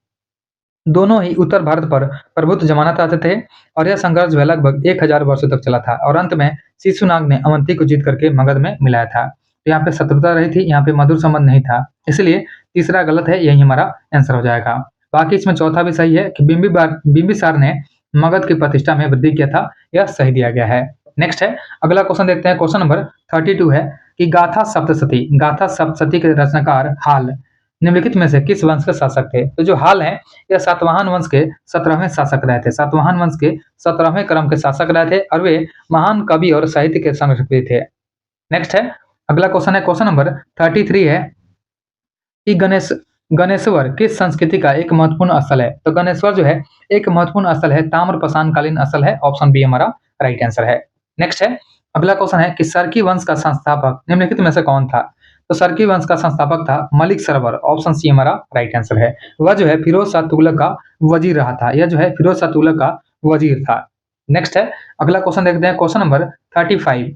दोनों ही उत्तर भारत पर प्रभुत्व जमाना चाहते थे और यह संघर्ष जो है लगभग 1000 वर्षों तक चला था और अंत में शिशुनाग ने अवंती को जीत करके मगध में मिलाया था। तो यहाँ पे शत्रुता रही थी, यहाँ पे मधुर संबंध नहीं था, इसलिए तीसरा गलत है, यही हमारा आंसर हो जाएगा। बाकी इसमें चौथा भी सही है कि बिंबिसार ने मगध की प्रतिष्ठा में वृद्धि किया था, यह सही दिया गया है। नेक्स्ट है अगला क्वेश्चन देखते हैं, क्वेश्चन नंबर 32 है कि गाथा सप्तशती के रचनाकार हाल निम्नलिखित में से किस वंश के शासक थे। तो जो हाल है यह सातवाहन वंश के 17वें शासक रहे थे, सातवाहन वंश के 17वें क्रम के शासक रहे थे और वे महान कवि और साहित्य के संरक्षक भी थे। नेक्स्ट है अगला क्वेश्चन है क्वेश्चन नंबर 33 है कि गणेश्वर किस संस्कृति का एक महत्वपूर्ण स्थल है। तो गणेश्वर जो है एक महत्वपूर्ण स्थल है, ताम्रपाषाण कालीन स्थल है, ऑप्शन बी हमारा राइट आंसर है। नेक्स्ट है अगला क्वेश्चन है कि सरकी वंश का संस्थापक निम्नलिखित में से कौन था। तो सरकी वंश का संस्थापक था मलिक सरवर, ऑप्शन सी हमारा राइट आंसर है। वह जो है फिरोज शाह तुगलक का वजीर रहा था, यह जो है फिरोज शाह तुगलक का वजीर था। नेक्स्ट है अगला क्वेश्चन देखते हैं, क्वेश्चन नंबर 35।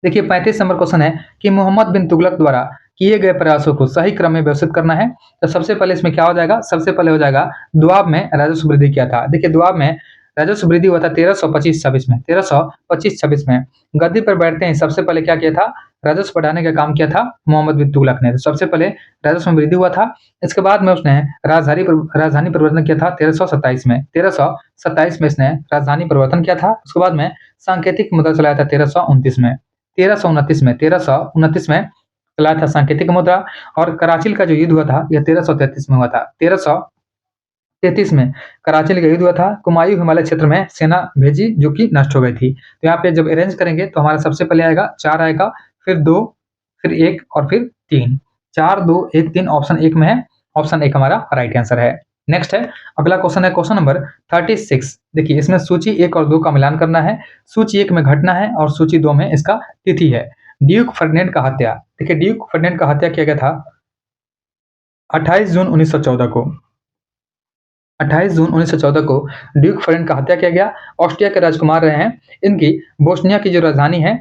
देखिए 35 नंबर क्वेश्चन है कि मोहम्मद बिन तुगलक द्वारा किए गए प्रयासों को सही क्रम में व्यवस्थित करना है। तो सबसे पहले इसमें क्या हो जाएगा, सबसे पहले हो जाएगा द्वाब में राजस्व वृद्धि किया था। देखिए द्वाब में राजस्व वृद्धि हुआ था 1325-26 में, 1325-26 में गद्दी पर बैठते हैं सबसे पहले क्या किया था, राजस्व बढ़ाने का काम किया था मोहम्मद बिन तुगलक ने। तो सबसे पहले राजस्व में वृद्धि हुआ था, इसके बाद में उसने राजधानी परिवर्तन किया था 1327 में, 1327 में इसने राजधानी परिवर्तन किया था। उसके बाद में सांकेतिक मुद्रा चलाया था 1329 में, 1329 में चलाया था सांकेतिक मुद्रा। और कराची का जो युद्ध हुआ था यह 1333 में हुआ था, 1333 में कराची का युद्ध हुआ था। कुमायूं हिमालय क्षेत्र में सेना भेजी जो कि नष्ट हो गई थी। तो यहाँ पे जब अरेंज करेंगे तो हमारा सबसे पहले आएगा 4 आएगा, फिर 2, फिर 1 और फिर 3, 4 2 1 3 ऑप्शन 1 में है, ऑप्शन 1 हमारा राइट आंसर है। नेक्स्ट है अगला क्वेश्चन है क्वेश्चन नंबर 36। देखिए इसमें सूची 1 और 2 का मिलान करना है, सूची 1 में घटना है और सूची 2 में इसका तिथि है। ड्यूक फर्डिनेंड का हत्या, देखिए ड्यूक फर्डिनेंड का हत्या किया गया था 28 जून 1914 को, 28 जून 1914 को ड्यूक फर्डिनेंड का हत्या किया गया। ऑस्ट्रिया के राजकुमार रहे हैं, इनकी बोस्निया की जो राजधानी है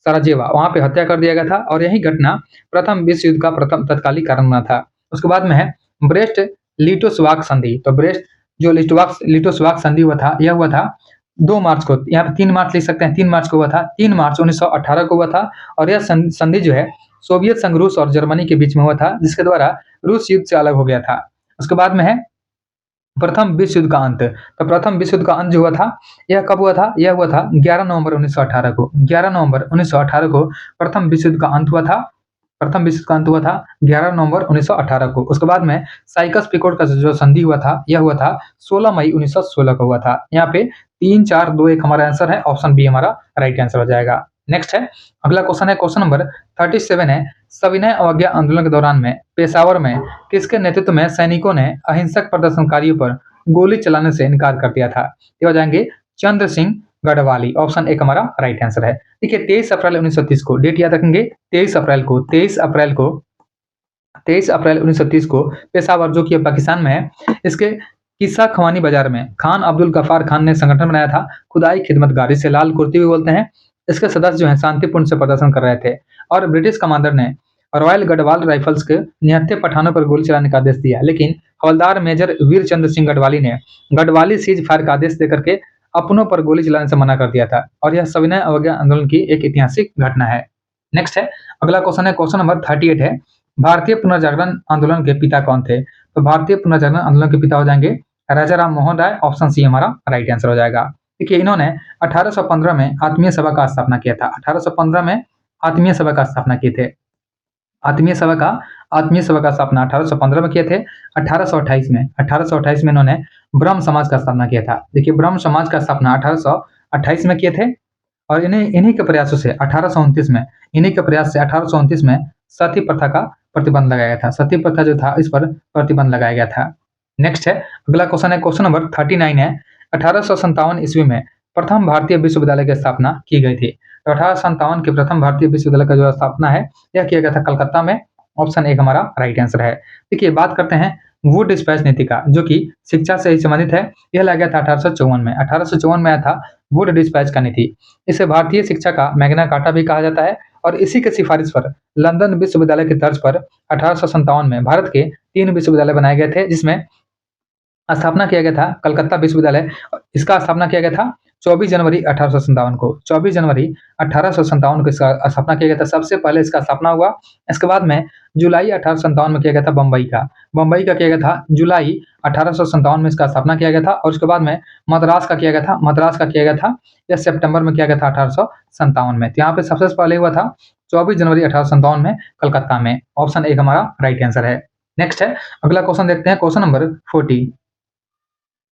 सराजेवा, वहां पे हत्या कर दिया गया था और यही घटना प्रथम विश्व युद्ध का प्रथम तत्कालिक कारण बना था। उसके बाद में है ब्रेस्ट लिटोस्वाक संधि। तो ब्रेस्ट जो लिटोस्वाक संधि हुआ था, यह हुआ था 2 मार्च को, यहाँ पे 3 मार्च लिख सकते हैं, 3 मार्च को हुआ था, 3 मार्च 1918 को हुआ था। और यह संधि जो है सोवियत संघ, रूस और जर्मनी के बीच में हुआ था, जिसके द्वारा रूस युद्ध से अलग हो गया था। उसके बाद में है प्रथम विश्व युद्ध का अंत। तो प्रथम विश्व युद्ध का अंत जो हुआ था, यह कब हुआ था? यह हुआ था 11 नवंबर 1918 को। 11 नवंबर 1918 को प्रथम विश्व युद्ध का अंत हुआ था। प्रथम विश्व युद्ध का अंत हुआ था 11 नवंबर 1918 को। उसके बाद में साइकस-पिकोट का जो संधि हुआ था, यह हुआ था 16 मई 1916 को हुआ था। यहाँ पे 3, 4, 2, 1 हमारा आंसर है, ऑप्शन बी हमारा राइट आंसर हो जाएगा। नेक्स्ट है, अगला क्वेश्चन है, क्वेश्चन नंबर 37 है, सविनय अवज्ञा आंदोलन के दौरान में पेशावर में किसके नेतृत्व में सैनिकों ने अहिंसक प्रदर्शनकारियों पर गोली चलाने से इनकार कर दिया था? ये हो जाएंगे चंद्र सिंह गढ़वाली। ऑप्शन एक हमारा राइट आंसर है। देखिए 23 अप्रैल 1930 को, डेट याद रखेंगे, 23 अप्रैल को 1930 को पेशावर, जो कि पाकिस्तान में है, इसके किस्सा खवानी बाजार में खान अब्दुल गफ्फार खान ने संगठन बनाया था खुदाई खिदमतगार, इसे लाल कुर्ती भी बोलते हैं। इसके सदस्य जो हैं शांतिपूर्ण से प्रदर्शन कर रहे थे और ब्रिटिश कमांडर ने रॉयल गढ़वाल राइफल्स के निहत्थे पठानों पर गोली चलाने का आदेश दिया, लेकिन हवलदार मेजर वीर चंद्र सिंह गढ़वाली ने गढ़वाली सीज फायर का आदेश देकर के अपनों पर गोली चलाने से मना कर दिया था, और यह सविनय अवज्ञा आंदोलन की एक ऐतिहासिक घटना है। नेक्स्ट है, अगला क्वेश्चन है, क्वेश्चन नंबर 38 है, भारतीय पुनर्जागरण आंदोलन के पिता कौन थे? तो भारतीय पुनर्जागरण आंदोलन के पिता हो जाएंगे राजा राम मोहन राय। ऑप्शन सी हमारा राइट आंसर हो जाएगा। देखिए इन्होंने 1815 में आत्मीय सभा का स्थापना किया था। 1815 में आत्मीय सभा का स्थापना किए थे। आत्मीय सभा का स्थापना 1815 में किए थे। 1828 में इन्होंने ब्रह्म समाज का स्थापना किया था। देखिए ब्रह्म समाज का स्थापना 1828 में किए थे, और इन्हीं के प्रयासों से 1829 में सती प्रथा का प्रतिबंध लगाया गया था। सती प्रथा जो था, इस पर प्रतिबंध लगाया गया था। नेक्स्ट है, अगला क्वेश्चन है, क्वेश्चन नंबर 39 है, 1857 ईस्वी में प्रथम भारतीय विश्वविद्यालय की स्थापना की गई थी। तो 1857 के प्रथम भारतीय विश्वविद्यालय का जो स्थापना है, यह किया गया था कलकत्ता में। ऑप्शन एक हमारा राइट आंसर है। देखिए बात करते हैं वुड डिस्पैच नीति का, जो कि शिक्षा से ही संबंधित है। यह लाया गया था 1854 में। 1854 में आया था वुड डिस्पैच का नीति। इसे भारतीय शिक्षा का मैग्ना कार्टा भी कहा जाता है, और इसी के सिफारिश पर लंदन विश्वविद्यालय की तर्ज पर 1857 में भारत के 3 विश्वविद्यालय बनाए गए थे, जिसमें स्थापना किया गया था कलकत्ता विश्वविद्यालय। इसका स्थापना किया गया था 24 जनवरी 1857 को। 24 जनवरी 1857 को इसका स्थापना किया गया था। सबसे पहले इसका स्थापना हुआ। इसके बाद में जुलाई 1857 में किया गया था बम्बई का किया गया था। जुलाई 1857 में इसका स्थापना किया गया था, और उसके बाद में मद्रास का किया गया था। यह सितंबर में किया गया था 1857 में। तो यहाँ पे सबसे पहले हुआ था 24 जनवरी 1857 में कलकत्ता में। ऑप्शन एक हमारा राइट आंसर है। नेक्स्ट है, अगला क्वेश्चन देखते हैं, क्वेश्चन नंबर 40।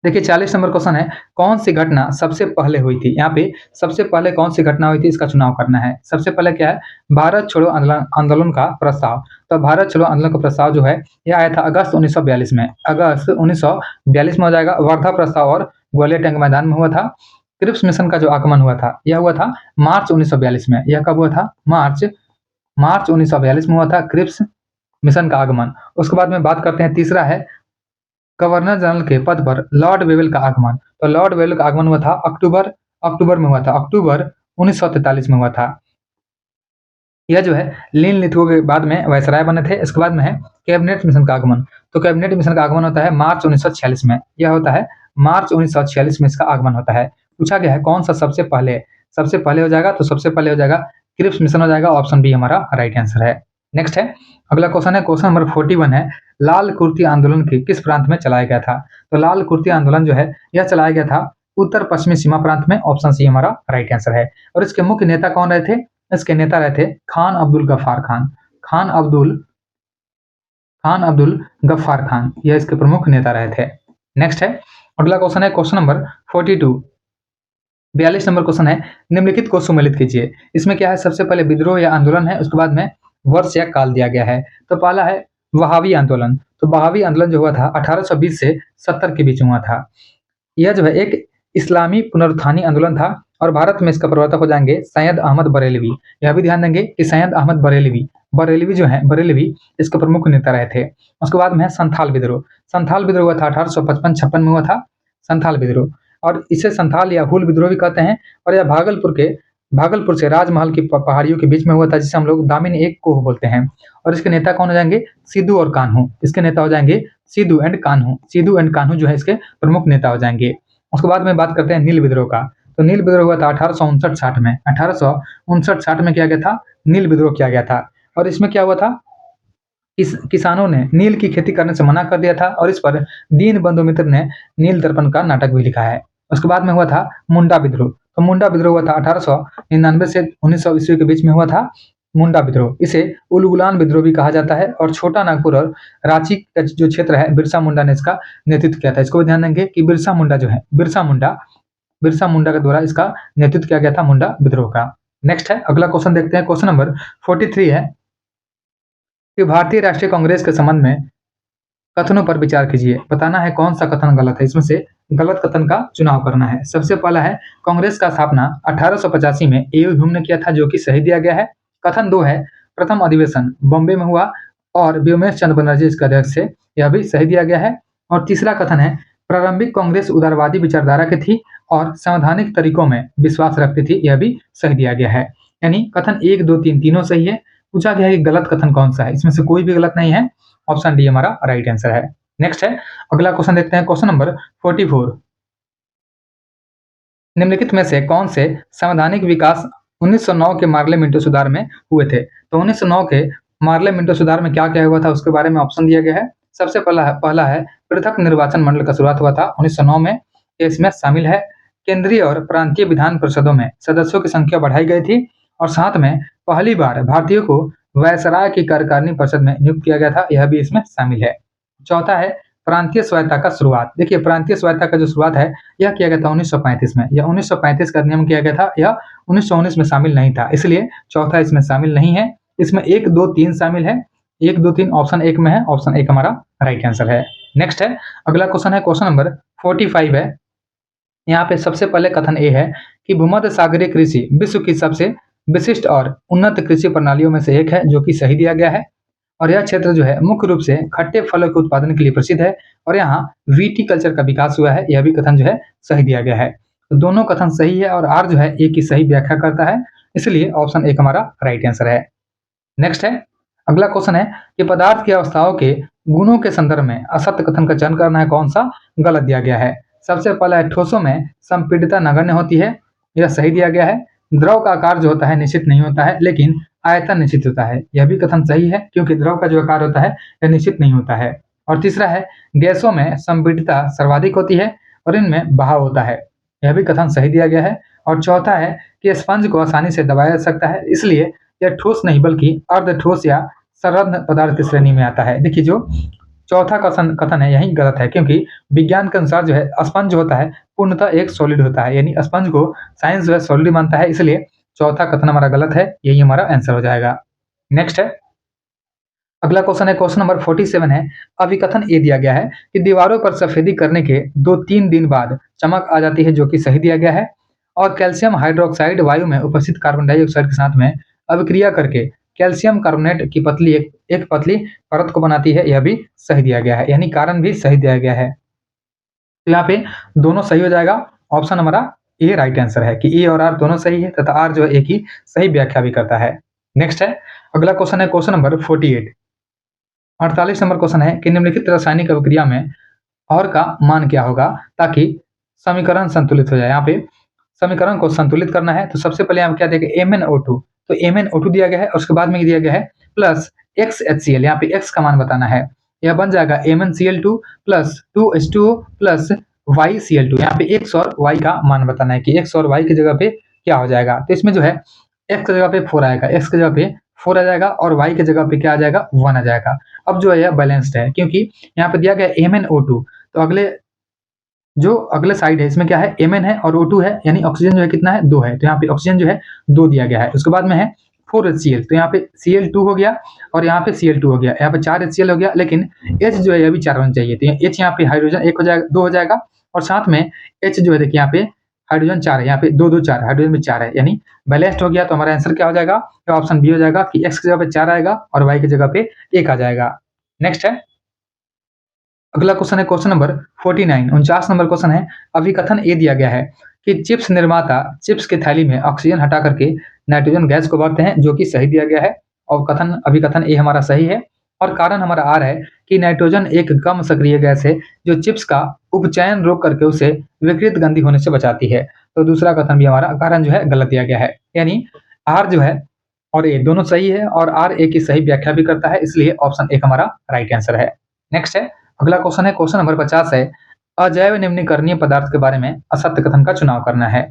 देखिए 40 नंबर क्वेश्चन है, कौन सी घटना सबसे पहले हुई थी? यहाँ पे सबसे पहले कौन सी घटना हुई थी, इसका चुनाव करना है। सबसे पहले क्या है? भारत छोड़ो आंदोलन का प्रस्ताव। तो भारत छोड़ो आंदोलन का प्रस्ताव जो है, यह आया था अगस्त 1942 में। अगस्त 1942 में हो जाएगा। वर्धा प्रस्ताव और ग्वालियर टैंक मैदान में हुआ था। क्रिप्स मिशन का जो आगमन हुआ था, यह हुआ था मार्च 1942 में। यह कब हुआ था? मार्च 1942 में हुआ था क्रिप्स मिशन का आगमन। उसके बाद में बात करते हैं, तीसरा है गवर्नर जनरल के पद पर लॉर्ड वेवेल का आगमन। तो लॉर्ड वेवेल का आगमन हुआ था अक्टूबर में हुआ था। अक्टूबर 1943 में हुआ था। यह जो है लिन लिथुओ के बाद में वायसराय बने थे। इसके बाद में है कैबिनेट मिशन का आगमन। तो कैबिनेट मिशन का आगमन होता है मार्च 1946 में। यह होता है मार्च 1946 में इसका आगमन होता है। पूछा गया है कौन सा सबसे पहले हो जाएगा, तो सबसे पहले हो जाएगा क्रिप्स मिशन हो जाएगा। ऑप्शन बी हमारा राइट आंसर है। नेक्स्ट है, अगला क्वेश्चन है, क्वेश्चन नंबर 41 है, लाल कुर्ती आंदोलन के किस प्रांत में चलाया गया था? तो लाल कुर्ती आंदोलन जो है, यह चलाया गया था उत्तर पश्चिमी सीमा प्रांत में। ऑप्शन सी हमारा राइट आंसर है। और इसके मुख्य नेता कौन रहे थे? इसके नेता रहे थे खान अब्दुल गफ्फार खान। यह इसके प्रमुख नेता रहे थे। नेक्स्ट है, अगला क्वेश्चन है, क्वेश्चन नंबर 42। 42 नंबर क्वेश्चन है, निम्नलिखित को सुमेलित कीजिए। इसमें क्या है? सबसे पहले विद्रोह या आंदोलन है, उसके बाद में वर्ष या काल दिया गया है। तो पहला है वहाबी आंदोलन। तो वहाबी आंदोलन जो हुआ था 1820 से 70 के बीच में हुआ था। यह जो है एक इस्लामी पुनरुत्थानी आंदोलन था, और भारत में इसका प्रवर्तक हो जाएंगे सैयद अहमद बरेलवी। यह भी ध्यान देंगे कि सैयद अहमद बरेलवी जो है, बरेलवी इसके प्रमुख नेता रहे थे। उसके बाद में है संथाल विद्रोह हुआ था 1855-56 में हुआ था संथाल विद्रोह, और इसे संथाल या हुल विद्रोह भी कहते हैं। और यह भागलपुर से राजमहल की पहाड़ियों के बीच में हुआ था, जिसे हम लोग दामिनी एक कोह बोलते हैं। और इसके नेता कौन हो जाएंगे? सिद्धू और कान्हू। इसके नेता हो जाएंगे सिद्धू एंड कान्हू जो है इसके प्रमुख नेता हो जाएंगे। उसके बाद में बात करते हैं नील विद्रोह का। तो नील विद्रोह हुआ था 1859-60 में। 1859-60 में किया गया था नील विद्रोह किया गया था। और इसमें क्या हुआ था, किसानों ने नील की खेती करने से मना कर दिया था और इस पर दीनबंधु मित्र ने नील दर्पण का नाटक भी लिखा है। उसके बाद में हुआ था मुंडा विद्रोह। तो मुंडा विद्रोह हुआ था 1899 से 1900 ईस्वी के बीच में हुआ था मुंडा विद्रोह। इसे उलगुलान विद्रोह भी कहा जाता है और छोटा नागपुर और रांची का जो क्षेत्र है, बिरसा मुंडा ने इसका नेतृत्व किया था। इसको भी ध्यान देंगे कि बिरसा मुंडा जो है, बिरसा मुंडा के द्वारा इसका नेतृत्व किया गया था मुंडा विद्रोह का। नेक्स्ट है, अगला क्वेश्चन देखते हैं। क्वेश्चन नंबर 43 है कि भारतीय राष्ट्रीय कांग्रेस के संबंध में कथनों पर विचार कीजिए। बताना है कौन सा कथन गलत है, इसमें से गलत कथन का चुनाव करना है। सबसे पहला है, कांग्रेस का स्थापना 1885 में एयू ह्यूम ने किया था, जो कि सही दिया गया है। कथन 2 है, प्रथम अधिवेशन बॉम्बे में हुआ और व्योमेश चंद्र बनर्जी इसके अध्यक्ष थे, यह भी सही दिया गया है। और तीसरा कथन है, प्रारंभिक कांग्रेस उदारवादी विचारधारा की थी और संवैधानिक तरीकों में विश्वास रखती थी, यह भी सही दिया गया है। यानी कथन 1, 2, 3 तीनों सही है। पूछा गया है कि गलत कथन कौन सा है, इसमें से कोई भी गलत नहीं है। ऑप्शन डी हमारा राइट आंसर है। नेक्स्ट है, अगला क्वेश्चन देखते हैं। क्वेश्चन नंबर 44, निम्नलिखित में से कौन से संवैधानिक विकास 1909 के मार्ले मिंटो सुधार में हुए थे। तो 1909 के मार्ले मिंटो सुधार में क्या क्या हुआ था, उसके बारे में ऑप्शन दिया गया है। सबसे पहला है, पृथक निर्वाचन मंडल का शुरुआत हुआ था 1909 में, इसमें शामिल है। केंद्रीय और प्रांतीय विधान परिषदों में सदस्यों की संख्या बढ़ाई गई थी और साथ में पहली बार भारतीयों को वायसराय की कार्यकारिणी परिषद में नियुक्त किया गया था, यह भी इसमें शामिल है। चौथा है, प्रांतीय स्वायत्ता का शुरुआत। देखिए, प्रांतीय स्वायत्ता का जो शुरुआत है, यह किया गया था 1935 में। यह 1935 का नियम किया गया था, यह 1919 में शामिल नहीं था, इसलिए चौथा इसमें शामिल नहीं है। इसमें 1, 2, 3 शामिल है। 1, 2, 3 ऑप्शन 1 में है। ऑप्शन 1 हमारा राइट आंसर है। नेक्स्ट है, अगला क्वेश्चन है, क्वेश्चन नंबर 45 है। यहाँ पे सबसे पहले कथन ए है कि भूमध्य सागरीय कृषि विश्व की सबसे विशिष्ट और उन्नत कृषि प्रणालियों में से एक है, जो कि सही दिया गया है। और यह क्षेत्र जो है मुख्य रूप से खट्टे फलों के उत्पादन के लिए प्रसिद्ध है और यहाँ वीटी कल्चर का विकास हुआ है, यह भी कथन जो है सही दिया गया है। तो दोनों कथन सही है और आर जो है एक की सही व्याख्या करता है, इसलिए ऑप्शन 1 हमारा राइट आंसर है। नेक्स्ट है, अगला क्वेश्चन है कि पदार्थ की अवस्थाओं के गुणों के संदर्भ में असत्य कथन का चयन करना है, कौन सा गलत दिया गया है। सबसे पहला है, ठोसों में संपीड़ितता नगण्य होती है, यह सही दिया गया है। द्रव का आकार जो होता है निश्चित नहीं होता है, लेकिन आयतन निश्चित होता है, यह भी कथन सही है, क्योंकि द्रव का जो आकार होता है यह निश्चित नहीं होता है। और तीसरा है, गैसों में संपीड़ितता सर्वाधिक होती है और इनमें बहाव होता है, यह भी कथन सही दिया गया है। और चौथा है कि स्पंज को आसानी से दबाया जा सकता है, इसलिए यह ठोस नहीं बल्कि अर्ध ठोस या संरग्न पदार्थ की श्रेणी में आता है। देखिए, जो चौथा कथन है यही गलत है, क्योंकि विज्ञान के अनुसार जो है स्पंज जो होता है पूर्णतः एक सॉलिड होता है, यानी स्पंज को साइंस जो है सॉलिड मानता है, इसलिए चौथा कथन हमारा गलत है, यही हमारा आंसर हो जाएगा। नेक्स्ट है, अगला क्वेश्चन है, क्वेश्चन नंबर 47 है। अभिकथन ए दिया गया है कि दीवारों पर सफेदी करने के 2-3 दिन बाद चमक आ जाती है, जो कि सही दिया गया है। और कैल्शियम हाइड्रोक्साइड वायु में उपस्थित कार्बन डाइऑक्साइड के साथ में अभिक्रिया करके कैल्शियम कार्बोनेट की पतली एक पतली परत को बनाती है, यह भी सही दिया गया है, यानी कारण भी सही दिया गया है। तो यहाँ पे दोनों सही हो जाएगा। ऑप्शन हमारा ए राइट आंसर है कि ए और आर दोनों सही है तथा आर जो है एक ही सही व्याख्या भी करता है। नेक्स्ट है, अगला क्वेश्चन है, क्वेश्चन नंबर 48। 48 नंबर क्वेश्चन है कि निम्नलिखित रासायनिक अभिक्रिया में और का मान क्या होगा ताकि समीकरण संतुलित हो जाए। यहाँ पे समीकरण को संतुलित करना है, तो सबसे पहले हम क्या देंगे, MnO2। तो MnO2 दिया गया है और उसके बाद में दिया गया है प्लस XHCl। यहाँ पे x का मान बताना है, यह बन जाएगा MnCl2 plus 2H2O plus YCl2। यहाँ पे x और y का मान बताना है कि x और y की जगह पे क्या हो जाएगा। तो इसमें जो है x की जगह पे 4 आएगा, x की जगह पे 4 आ जाएगा और y की जगह पे क्या आ जाएगा, 1 आ जाएगा। अब जो है यह बैलेंस्ड है, क्योंकि यहाँ पे दिया गया MnO2, तो अगले साइड है इसमें क्या है, Mn है और O2 है, यानी ऑक्सीजन जो है कितना है, 2 है। तो यहाँ पे ऑक्सीजन जो है 2 दिया गया है। उसके बाद में है 4HCl, तो यहाँ पे Cl2 हो गया और यहाँ पे Cl2 हो गया, यहाँ पे 4HCl हो गया, लेकिन H जो है अभी 4 होना चाहिए। तो H यहाँ पे हाइड्रोजन 1 हो जाएगा, 2 हो जाएगा और साथ में H जो है देखिए यहाँ पे हाइड्रोजन 4 है, यहाँ पे 2 2 4 हाइड्रोजन में 4 है, यानी बैलेंस्ड हो गया। तो हमारा आंसर क्या हो जाएगा, तो ऑप्शन बी हो जाएगा कि x की जगह पे 4 आएगा और y की जगह पे 1 आ जाएगा। नेक्स्ट है, अगला क्वेश्चन है, क्वेश्चन नंबर 49। 49 नंबर क्वेश्चन है, अभिकथन ए दिया गया है कि चिप्स निर्माता चिप्स की थैली में ऑक्सीजन हटा करके नाइट्रोजन गैस को भरते हैं, जो कि सही दिया गया है। और अभिकथन ए हमारा सही है और कारण हमारा आर है कि नाइट्रोजन एक कम सक्रिय गैस है जो चिप्स का उपचयन रोक करके उसे विकृत गंदी होने से बचाती है। तो दूसरा कथन भी हमारा कारण जो है गलत दिया गया है, यानी आर जो है और ए दोनों सही है और आर ए की सही व्याख्या भी करता है, इसलिए ऑप्शन एक हमारा राइट आंसर है। नेक्स्ट है, अगला क्वेश्चन है, क्वेश्चन नंबर 50 है, अजैव निम्नीकरणीय पदार्थ के बारे में असत्य कथन का चुनाव करना है।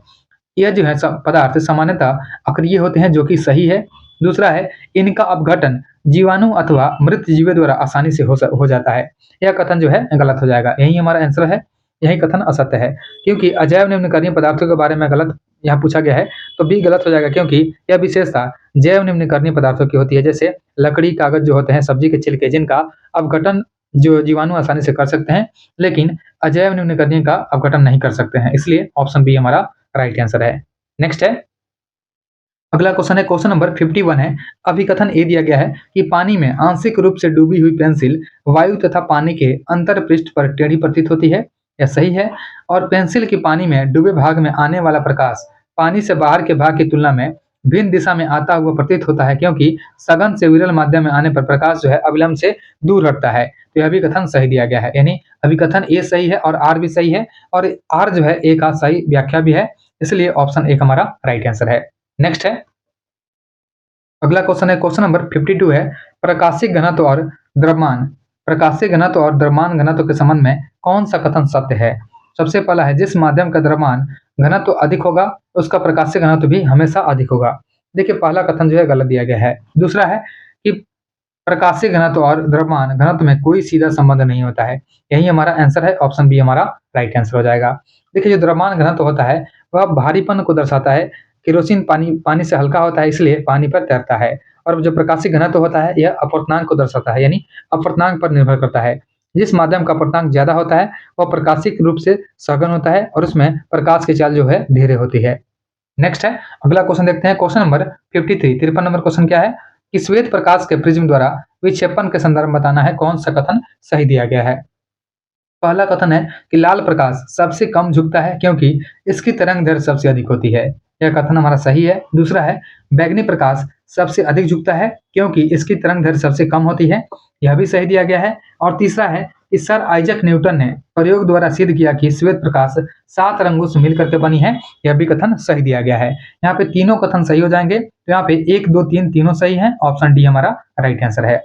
यह जो है पदार्थ सामान्यतः अक्रिय होते हैं, जो कि सही है। दूसरा है, इनका अपघटन जीवाणु अथवा मृत जीवों द्वारा आसानी से हो जाता है। यह कथन जो है गलत हो जाएगा, यही हमारा आंसर है, यही कथन असत्य है। क्योंकि अजैव निम्नीकरणीय पदार्थों के बारे में गलत यहाँ पूछा गया है, तो बी गलत हो जाएगा, क्योंकि यह विशेषता जैव निम्नीकरणीय पदार्थों की होती है, जैसे लकड़ी, कागज जो होते हैं, सब्जी के छिलके, जिनका अपघटन जो जीवाणु आसानी से कर सकते हैं, लेकिन अजैव निम्नीकरणीय का अपघटन नहीं कर सकते हैं, इसलिए ऑप्शन बी हमारा राइट आंसर है। नेक्स्ट है, अगला क्वेश्चन है, क्वेश्चन नंबर 51 है, अभिकथन ए दिया गया है कि पानी में आंशिक रूप से डूबी हुई पेंसिल वायु तथा पानी के अंतर पृष्ठ पर टेढ़ी प्रतीत होती है। यह सही है। और पेंसिल की पानी में डूबे भाग में आने वाला प्रकाश पानी से बाहर के भाग की तुलना में भिन्न दिशा में आता हुआ प्रतीत होता है, क्योंकि सघन से विरल माध्यम में आने पर प्रकाश जो है अविलंब से दूर हटता है। तो यह भी कथन सही दिया गया है, यानी अभिकथन ए सही है और आर भी सही है, और आर जो है ए का सही व्याख्या भी है, इसलिए ऑप्शन एक हमारा राइट आंसर है। नेक्स्ट है, अगला क्वेश्चन है, क्वेश्चन नंबर 52 है, प्रकाशिक घनत्व और द्रव्यमान प्रकाशिक घनत्व और द्रव्यमान घनत्व के संबंध में कौन सा कथन सत्य है। सबसे पहला है, जिस माध्यम का द्रव्यमान घनत्व अधिक होगा उसका प्रकाशिक घनत्व भी हमेशा अधिक होगा। देखिए, पहला कथन जो है गलत दिया गया है। दूसरा है कि प्रकाशिक घनत्व और द्रव्यमान घनत्व में कोई सीधा संबंध नहीं होता है, यही हमारा आंसर है, ऑप्शन बी हमारा राइट आंसर हो जाएगा। देखिए, जो द्रव्यमान घनत्व होता है वह भारीपन को दर्शाता है। केरोसिन पानी से हल्का होता है, इसलिए पानी पर तैरता है। और जो प्रकाशिक घनत्व होता है यह अपवर्तनांक को दर्शाता है, यानी अपवर्तनांक पर निर्भर करता है। जिस माध्यम का अपवर्तनांक ज्यादा होता है वह प्रकाशिक रूप से सघन होता है और उसमें प्रकाश की चाल जो है धीरे होती है। नेक्स्ट है, अगला क्वेश्चन देखते हैं, क्वेश्चन नंबर 53 53 नंबर क्वेश्चन क्या है कि श्वेत प्रकाश के प्रिज्म द्वारा विक्षेपण के संदर्भ में बताना है, कौन सा कथन सही दिया गया है। पहला कथन है कि लाल प्रकाश सबसे कम झुकता है क्योंकि इसकी तरंग दैर्घ्य सबसे अधिक होती है। यह कथन हमारा सही है। दूसरा है, बैंगनी प्रकाश सबसे अधिक झुकता है क्योंकि इसकी तरंग दैर्घ्य सबसे कम होती है। यह भी सही दिया गया है। और तीसरा है कि सर आइजक न्यूटन ने प्रयोग द्वारा सिद्ध किया कि श्वेत प्रकाश 7 रंगों से मिलकर के बनी है। यह भी कथन सही दिया गया है। यहाँ पे तीनों कथन सही हो जाएंगे, तो यहाँ पे 1 2 3 तीनों सही है, ऑप्शन डी हमारा राइट आंसर है।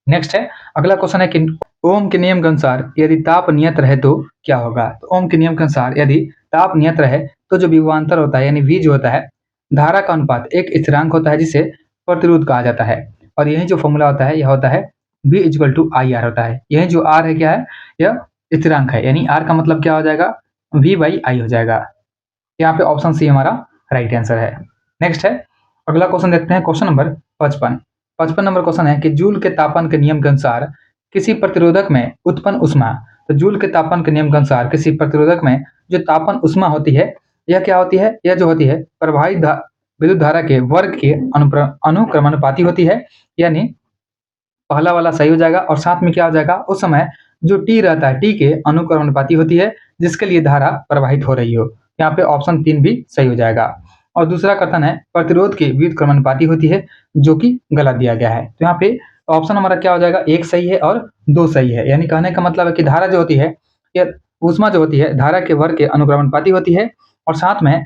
नेक्स्ट है, अगला क्वेश्चन है कि ओम के नियम के अनुसार यदि ताप नियत रहे तो क्या होगा। तो ओम के नियम के अनुसार यदि ताप नियत रहे तो जो विभवांतर होता है, यानी V जो होता है, धारा का अनुपात एक स्थिरांक होता है जिसे प्रतिरोध कहा जाता है। और यही जो फॉर्मूला होता है यह होता है V = IR होता है। यही जो R है क्या है, यह स्थिरांक है, यानी R का मतलब क्या हो जाएगा, V/I हो जाएगा। यहाँ पे ऑप्शन सी हमारा राइट आंसर है। नेक्स्ट है, अगला क्वेश्चन देखते हैं, क्वेश्चन नंबर 55 नंबर क्वेश्चन है कि जूल के तापन के नियम के अनुसार किसी प्रतिरोधक में उत्पन्न ऊष्मा। तो जूल के तापन के नियम के अनुसार किसी प्रतिरोधक में जो तापन ऊष्मा होती है यह क्या होती है, यह जो होती है प्रवाहित विद्युत धारा के वर्ग के अनुक्रमानुपाती होती है, यानी पहला वाला सही हो जाएगा। और साथ में क्या हो जाएगा, उस समय जो टी रहता है टी के अनुक्रमानुपाती होती है जिसके लिए धारा प्रवाहित हो रही हो। यहाँ पे ऑप्शन 3 भी सही हो जाएगा। और दूसरा कथन है प्रतिरोध की व्युत्क्रमानुपाती होती है, जो कि गलत दिया गया है। तो यहाँ पे ऑप्शन हमारा क्या हो जाएगा, 1 सही है और 2 सही है। यानी कहने का मतलब है कि धारा जो होती है या ऊष्मा जो होती है धारा के वर्ग के अनुक्रमानुपाती होती है, और साथ में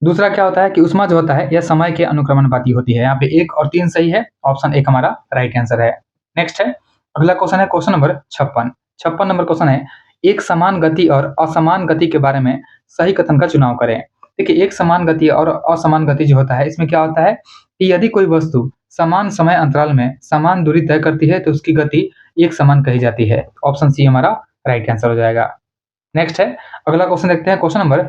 दूसरा क्या होता है कि ऊष्मा जो होता है यह समय के अनुक्रमानुपाती होती है। यहाँ पे 1 और 3 सही है, ऑप्शन 1 हमारा राइट आंसर है। नेक्स्ट है, अगला क्वेश्चन है क्वेश्चन नंबर 56 नंबर क्वेश्चन है, एक समान गति और असमान गति के बारे में सही कथन का चुनाव करें। देखिए, एक समान गति और असमान गति जो होता है इसमें क्या होता है कि यदि कोई वस्तु समान समय अंतराल में समान दूरी तय करती है तो उसकी गति एक समान कही जाती है। ऑप्शन सी हमारा राइट आंसर हो जाएगा। नेक्स्ट है, अगला क्वेश्चन देखते हैं, क्वेश्चन नंबर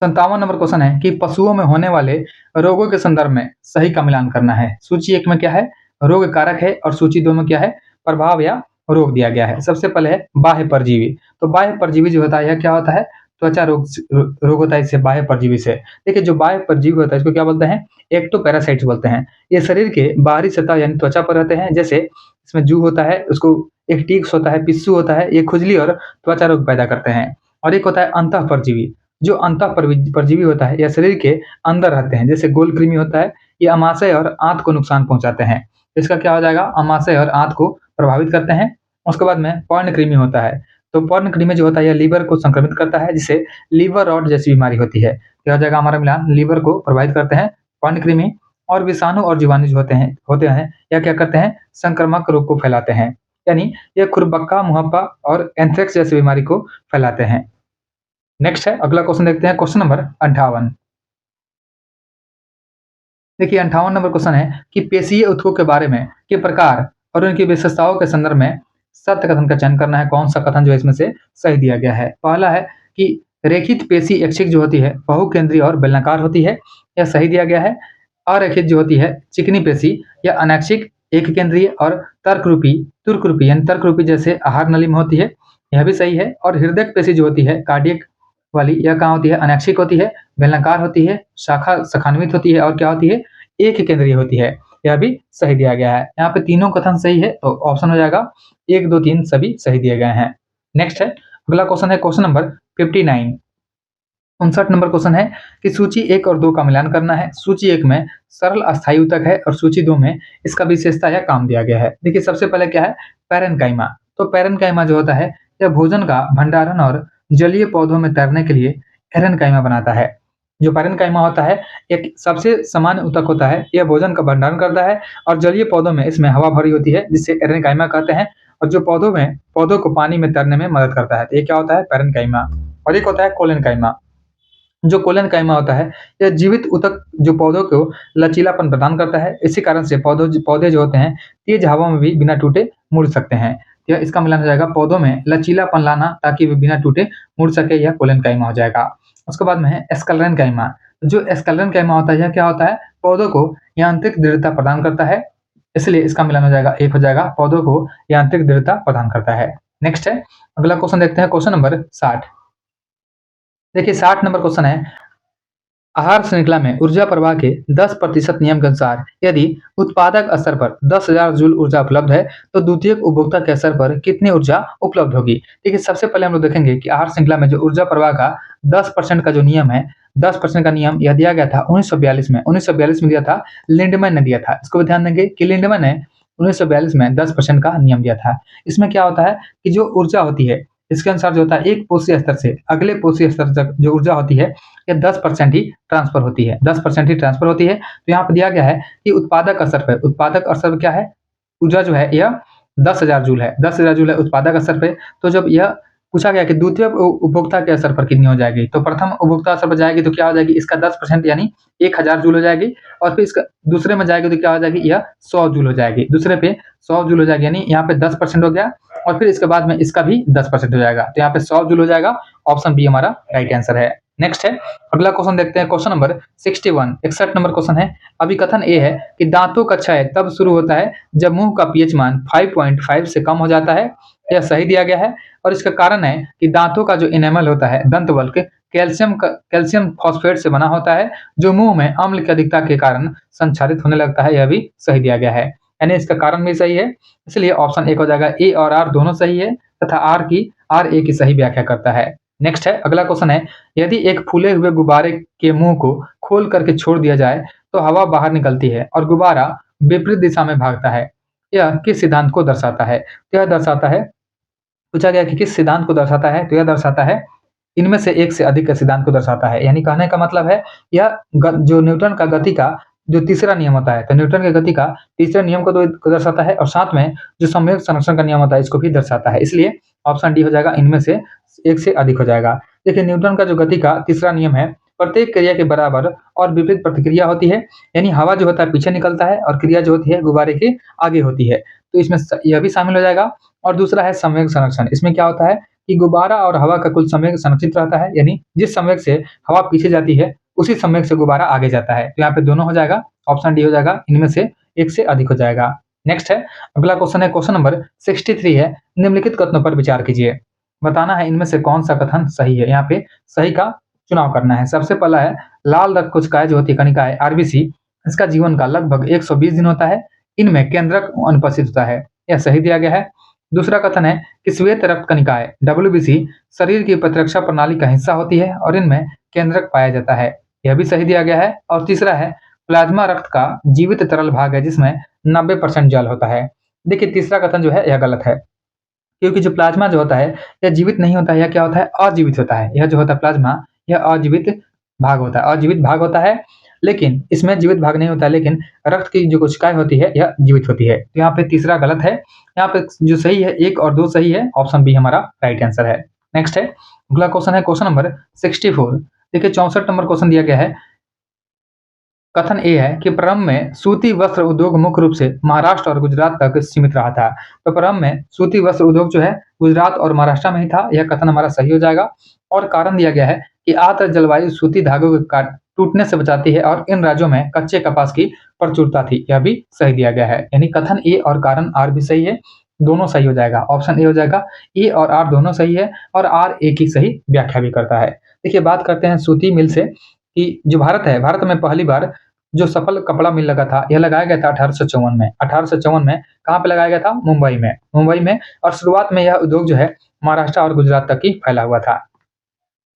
57 नंबर क्वेश्चन है कि पशुओं में होने वाले रोगों के संदर्भ में सही का मिलान करना है। सूची 1 में क्या है, रोग कारक है, और सूची 2 में क्या है, प्रभाव या रोग दिया गया है। सबसे पहले है बाह्य परजीवी। तो बाह्य परजीवी जो होता है यह क्या होता है, त्वचा रोग होता है इससे, बाह्य परजीवी से। देखिए, जो बाह्य परजीवी होता है इसको क्या बोलते हैं, एक्टोपैरासाइट्स बोलते हैं। ये शरीर के बाहरी सतह यानी त्वचा पर रहते हैं, जैसे इसमें जू होता है, उसको एक टिक्स होता है, पिस्सू होता है, ये खुजली और त्वचा रोग पैदा करते हैं। और एक होता है अंतः परजीवी। जो अंतः परजीवी होता है यह शरीर के अंदर रहते हैं, जैसे गोल कृमि होता है, ये अमाशय और आंत को नुकसान पहुंचाते हैं। इसका क्या हो जाएगा, अमाशय और आंत को प्रभावित करते हैं। उसके बाद में पर्णकृमि होता है। तो पर्णकृमि जो होता है यह लीवर को संक्रमित करता है, जिससे लीवर रॉट जैसी बीमारी होती है। यह जगह हमारा मिलान लीवर को प्रभावित करते हैं। पर्णकृमि और विषाणु और जीवाणु जो होते हैं यह क्या करते हैं, संक्रामक रोग को फैलाते हैं, यानी ये खुरपक्का, मुहप्पा और एंथ्रेक्स जैसी बीमारी को फैलाते हैं। नेक्स्ट है, अगला क्वेश्चन देखते हैं, क्वेश्चन नंबर 58। देखिए 58 नंबर क्वेश्चन है कि पेशीय ऊतकों के बारे में के प्रकार और उनकी विशेषताओं के संदर्भ में सत्य कथन का चयन करना है। कौन सा कथन जो है इसमें से सही दिया गया है। पहला है कि रेखित पेशी ऐच्छिक जो होती है बहुकेंद्रीय और बेलनाकार होती है, यह सही दिया गया है। अरेखित जो होती है चिकनी पेशी या अनैच्छिक एक केंद्रीय और तुर्करूपी यानी तर्करूपी जैसे आहार नली में होती है, यह भी सही है। और हृदय पेशी जो होती है कार्डियक वाली, यह कहाँ होती है, अनैच्छिक होती है, बेलनाकार होती है, शाखान्वित होती है और क्या होती है, एक केंद्रीय होती है, यह भी सही दिया गया है। यहाँ पे तीनों कथन सही है, तो ऑप्शन हो जाएगा 1, 2, 3 सभी सही दिए गए हैं। नेक्स्ट है, अगला क्वेश्चन है क्वेश्चन नंबर 59। 59 नंबर क्वेश्चन है कि सूची 1 और 2 का मिलान करना है। सूची 1 में सरल अस्थायी ऊतक है और सूची 2 में इसका विशेषता या काम दिया गया है। देखिए सबसे पहले क्या है, पैरेन्काइमा। तो पैरेन्काइमा जो होता है यह भोजन का भंडारण और जलीय पौधों में तैरने के लिए पैरेन्काइमा बनाता है। जो पैरेन्काइमा होता है एक सबसे सामान्य ऊतक होता है, यह भोजन का भंडारण करता है और जलीय पौधों में इसमें हवा भरी होती है जिससे पैरेन्काइमा कहते हैं, और जो पौधों को पानी में तैरने में मदद करता है। तो ये क्या होता है, पैरेन्काइमा। और एक होता है कोलेनकाइमा। जो कोलेनकाइमा होता है यह जीवित ऊतक जो पौधों को लचीलापन प्रदान करता है। इसी कारण से पौधे जो होते हैं तेज हवा में भी बिना टूटे मुड़ सकते हैं। यह इसका मिलान हो जाएगा पौधों में लचीलापन लाना ताकि वे बिना टूटे मुड़ सके, यह कोलेनकाइमा हो जाएगा। उसके बाद में है एस्कलेरेनकाइमा। जो एस्कलेरेनकाइमा होता है यह क्या होता है, पौधों को यांत्रिक दृढ़ता प्रदान करता है, इसलिए इसका मिलान हो जाएगा 1 हो जाएगा, पौधों को यांत्रिक दृढ़ता प्रदान करता है। नेक्स्ट है, अगला क्वेश्चन देखते हैं, क्वेश्चन नंबर 60। देखिए 60 नंबर क्वेश्चन है, आहार श्रृंखला में ऊर्जा प्रवाह के 10% नियम के अनुसार यदि उत्पादक स्तर पर 10,000 जूल ऊर्जा उपलब्ध है तो द्वितीयक उपभोक्ता के स्तर पर कितनी ऊर्जा उपलब्ध होगी। देखिए सबसे पहले हम लोग देखेंगे कि आहार श्रृंखला में जो ऊर्जा प्रवाह का 10% का जो नियम है, 10% का नियम यह दिया गया था 1942 में। 1942 में दिया था, लिंडमैन ने दिया था। इसको भी ध्यान देंगे कि लिंडमैन ने 1942 में 10% का नियम दिया था। इसमें क्या होता है कि जो ऊर्जा होती है इसके अनुसार जो होता है एक पोषी स्तर से अगले पोषी स्तर तक जो ऊर्जा होती है ये 10% ही ट्रांसफर होती है, 10% ही ट्रांसफर होती है। तो यहाँ पे दिया गया है कि उत्पादक स्तर पे क्या है, ऊर्जा जो है यह 10,000 जूल है, 10,000 जूल है उत्पादक स्तर पे। तो जब यह पूछा गया कि द्वितीय उपभोक्ता के स्तर पर कितनी हो जाएगी, तो प्रथम उपभोक्ता स्तर पर जाएगी तो क्या हो जाएगी, इसका 10% यानी 1,000 जूल हो जाएगी। और फिर इसका दूसरे में जाएगी तो क्या हो जाएगी, यह 100 जूल हो जाएगी, दूसरे पे 100 जूल हो जाएगी, यानी यहाँ पे 10% हो गया और फिर इसके बाद में इसका भी 10% हो जाएगा, तो यहाँ पे 100 जूल हो जाएगा। ऑप्शन बी हमारा राइट आंसर है। नेक्स्ट है, अगला क्वेश्चन देखते हैं, क्वेश्चन नंबर 61। 61 नंबर क्वेश्चन है, अभी कथन ए है कि दांतों का क्षय तब शुरू होता है जब मुंह का पीएच मान 5.5 से कम हो जाता है, यह सही दिया गया है। और इसका कारण है कि दांतों का जो इनेमल होता है, दंतवल्क, कैल्शियम फॉस्फेट से बना होता है जो मुंह में अम्ल की अधिकता के कारण संचारित होने लगता है, यह भी सही दिया गया है, यानी इसका कारण भी सही है। इसलिए ऑप्शन 1 हो जाएगा, ए और आर दोनों सही है तथा आर ए की सही व्याख्या करता है। नेक्स्ट है, अगला क्वेश्चन है, यदि एक फूले हुए गुब्बारे के मुंह को खोल करके छोड़ दिया जाए तो हवा बाहर निकलती है और गुब्बारा विपरीत दिशा में भागता है, यह किस सिद्धांत को दर्शाता है। तो यह दर्शाता है, पूछा गया कि किस सिद्धांत को दर्शाता है, तो यह दर्शाता है इनमें से एक से अधिक के सिद्धांत को दर्शाता है। यानी कहने का मतलब है यह जो न्यूटन का गति का जो तीसरा नियम होता है, तो न्यूटन के गति का तीसरे नियम को दर्शाता है और साथ में जो संवेग संरक्षण का नियम होता है इसको भी दर्शाता है। इसलिए ऑप्शन डी हो जाएगा, इनमें से एक से अधिक हो जाएगा। देखिए न्यूटन का जो गति का तीसरा नियम है, प्रत्येक क्रिया के बराबर और विपरीत प्रतिक्रिया होती है, यानी हवा जो होता है पीछे निकलता है और क्रिया जो होती है गुब्बारे के आगे होती है, तो इसमें यह भी शामिल हो जाएगा। और दूसरा है संवेग संरक्षण। इसमें क्या होता है कि गुब्बारा और हवा का कुल संवेग संरक्षित रहता है, यानी जिस संवेग से हवा पीछे जाती है उसी संवेग से गुब्बारा आगे जाता है। तो यहाँ पे दोनों हो जाएगा, ऑप्शन डी हो जाएगा, इनमें से एक से अधिक हो जाएगा। नेक्स्ट है, अगला क्वेश्चन है, क्वेश्चन नंबर 63 है, निम्नलिखित कथनों पर विचार कीजिए। बताना है इनमें से कौन सा कथन सही है, यहाँ पे सही का चुनाव करना है। सबसे पहला है, लाल रक्त कोशिकाएं जो होती है कणिकाएं आरबीसी, इसका जीवन काल लगभग 120 दिन होता है, इनमें केंद्रक अनुपस्थित होता है, यह सही दिया गया है। दूसरा कथन है कि श्वेत रक्त कणिकाएं डब्ल्यूबीसी शरीर की प्रतिरक्षा प्रणाली का हिस्सा होती है और इनमें केंद्रक पाया जाता है, यह भी सही दिया गया है। और तीसरा है, प्लाज्मा रक्त का जीवित तरल भाग है जिसमें 90% जल होता है। देखिए तीसरा कथन जो है यह गलत है, क्योंकि जो प्लाज्मा जो होता है यह जीवित नहीं होता है, यह क्या होता है, अजीवित होता है। यह जो होता है प्लाज्मा, यह अजीवित भाग होता है और जीवित भाग होता है, लेकिन इसमें जीवित भाग नहीं होता है, लेकिन रक्त की जो कोशिकाएँ होती है यह जीवित होती है। तो यहाँ पे तीसरा गलत है, यहाँ पे जो सही है 1 और 2 सही है, ऑप्शन बी हमारा राइट आंसर है। नेक्स्ट है, अगला क्वेश्चन है क्वेश्चन नंबर 64। देखिए 64 नंबर क्वेश्चन दिया गया है। कथन ए है कि प्रारंभ में सूती वस्त्र उद्योग मुख्य रूप से महाराष्ट्र और गुजरात तक सीमित रहा था। तो प्रारंभ में सूती वस्त्र उद्योग जो है गुजरात और महाराष्ट्र में ही था, यह कथन हमारा सही हो जाएगा। और कारण दिया गया है कि आर्द्र जलवायु सूती धागों के काट टूटने से बचाती है और इन राज्यों में कच्चे कपास की प्रचुरता थी, यह भी सही दिया गया है। यानी कथन ए और कारण आर भी सही है, दोनों सही हो जाएगा। ऑप्शन ए हो जाएगा, ए और आर दोनों सही है और आर ए की सही व्याख्या भी करता है। देखिए बात करते हैं सूती मिल से, कि जो भारत है, भारत में पहली बार जो सफल कपड़ा मिल लगा था, यह लगाया गया था 1854 में। 1854 में कहाँ पे लगाया गया था? मुंबई में। मुंबई में, और शुरुआत में यह उद्योग जो है महाराष्ट्र और गुजरात तक ही फैला हुआ था।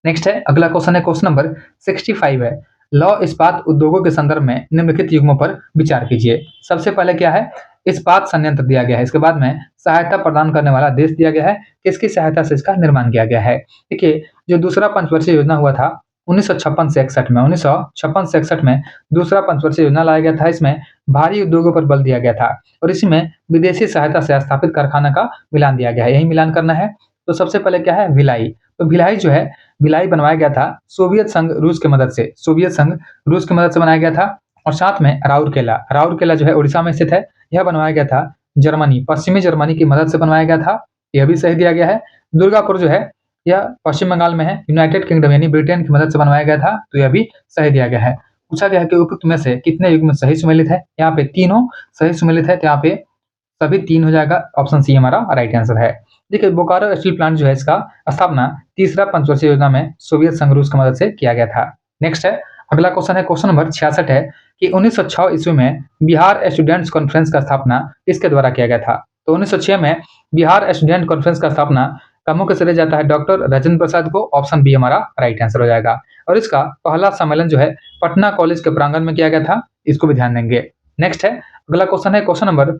नेक्स्ट है, अगला क्वेश्चन है क्वेश्चन नंबर 65 है। लौह इस्पात उद्योगों के संदर्भ में निम्नलिखित युग्मों पर विचार कीजिए। सबसे पहले क्या है? इस्पात संयंत्र दिया गया है। इसके बाद में सहायता प्रदान करने वाला देश दिया गया है, किसकी सहायता से इसका निर्माण किया गया है। देखिए जो दूसरा पंचवर्षीय योजना हुआ था 1956 से 61 में, 1956 से 61 में दूसरा पंचवर्षीय योजना लाया गया था। इसमें भारी उद्योगों पर बल दिया गया था और इसी में विदेशी सहायता से स्थापित कारखाना का मिलान दिया गया है। यही मिलान करना है। तो सबसे पहले क्या है? भिलाई। तो भिलाई जो है, भिलाई बनवाया गया था सोवियत संघ रूस की मदद से। सोवियत संघ रूस की मदद से बनाया गया था। और साथ में राउरकेला, राउरकेला जो है उड़ीसा में स्थित है, यह बनवाया गया था जर्मनी, पश्चिमी जर्मनी की मदद से बनवाया गया था। यह भी सही दिया गया है। दुर्गापुर जो है यह पश्चिम बंगाल में है, यूनाइटेड किंगडम यानी ब्रिटेन की मदद से बनवाया गया था, तो यह भी सही दिया गया है। पूछा गया है कि उपयुक्त में से कितने युग्म सही सुमेलित है? यहाँ पे तीनों सही सुमेलित है, तो यहाँ पे सभी 3 हो जाएगा। ऑप्शन सी हमारा राइट आंसर है। देखिए बोकारो स्टील प्लांट जो है, इसका स्थापना तीसरा पंचवर्षीय योजना में सोवियत संघ रूस की मदद से किया गया था। नेक्स्ट है, अगला क्वेश्चन है क्वेश्चन नंबर 66 है कि 1906 ईस्वी में बिहार स्टूडेंट्स कॉन्फ्रेंस का स्थापना किसके द्वारा किया गया था? तो 1906 में बिहार स्टूडेंट कॉन्फ्रेंस का स्थापना का मुख्य श्रेय जाता है डॉक्टर राजेंद्र प्रसाद को। ऑप्शन बी हमारा राइट आंसर हो जाएगा। और इसका पहला सम्मेलन जो है पटना कॉलेज के प्रांगण में किया गया था, इसको भी ध्यान देंगे। नेक्स्ट है, अगला क्वेश्चन है क्वेश्चन नंबर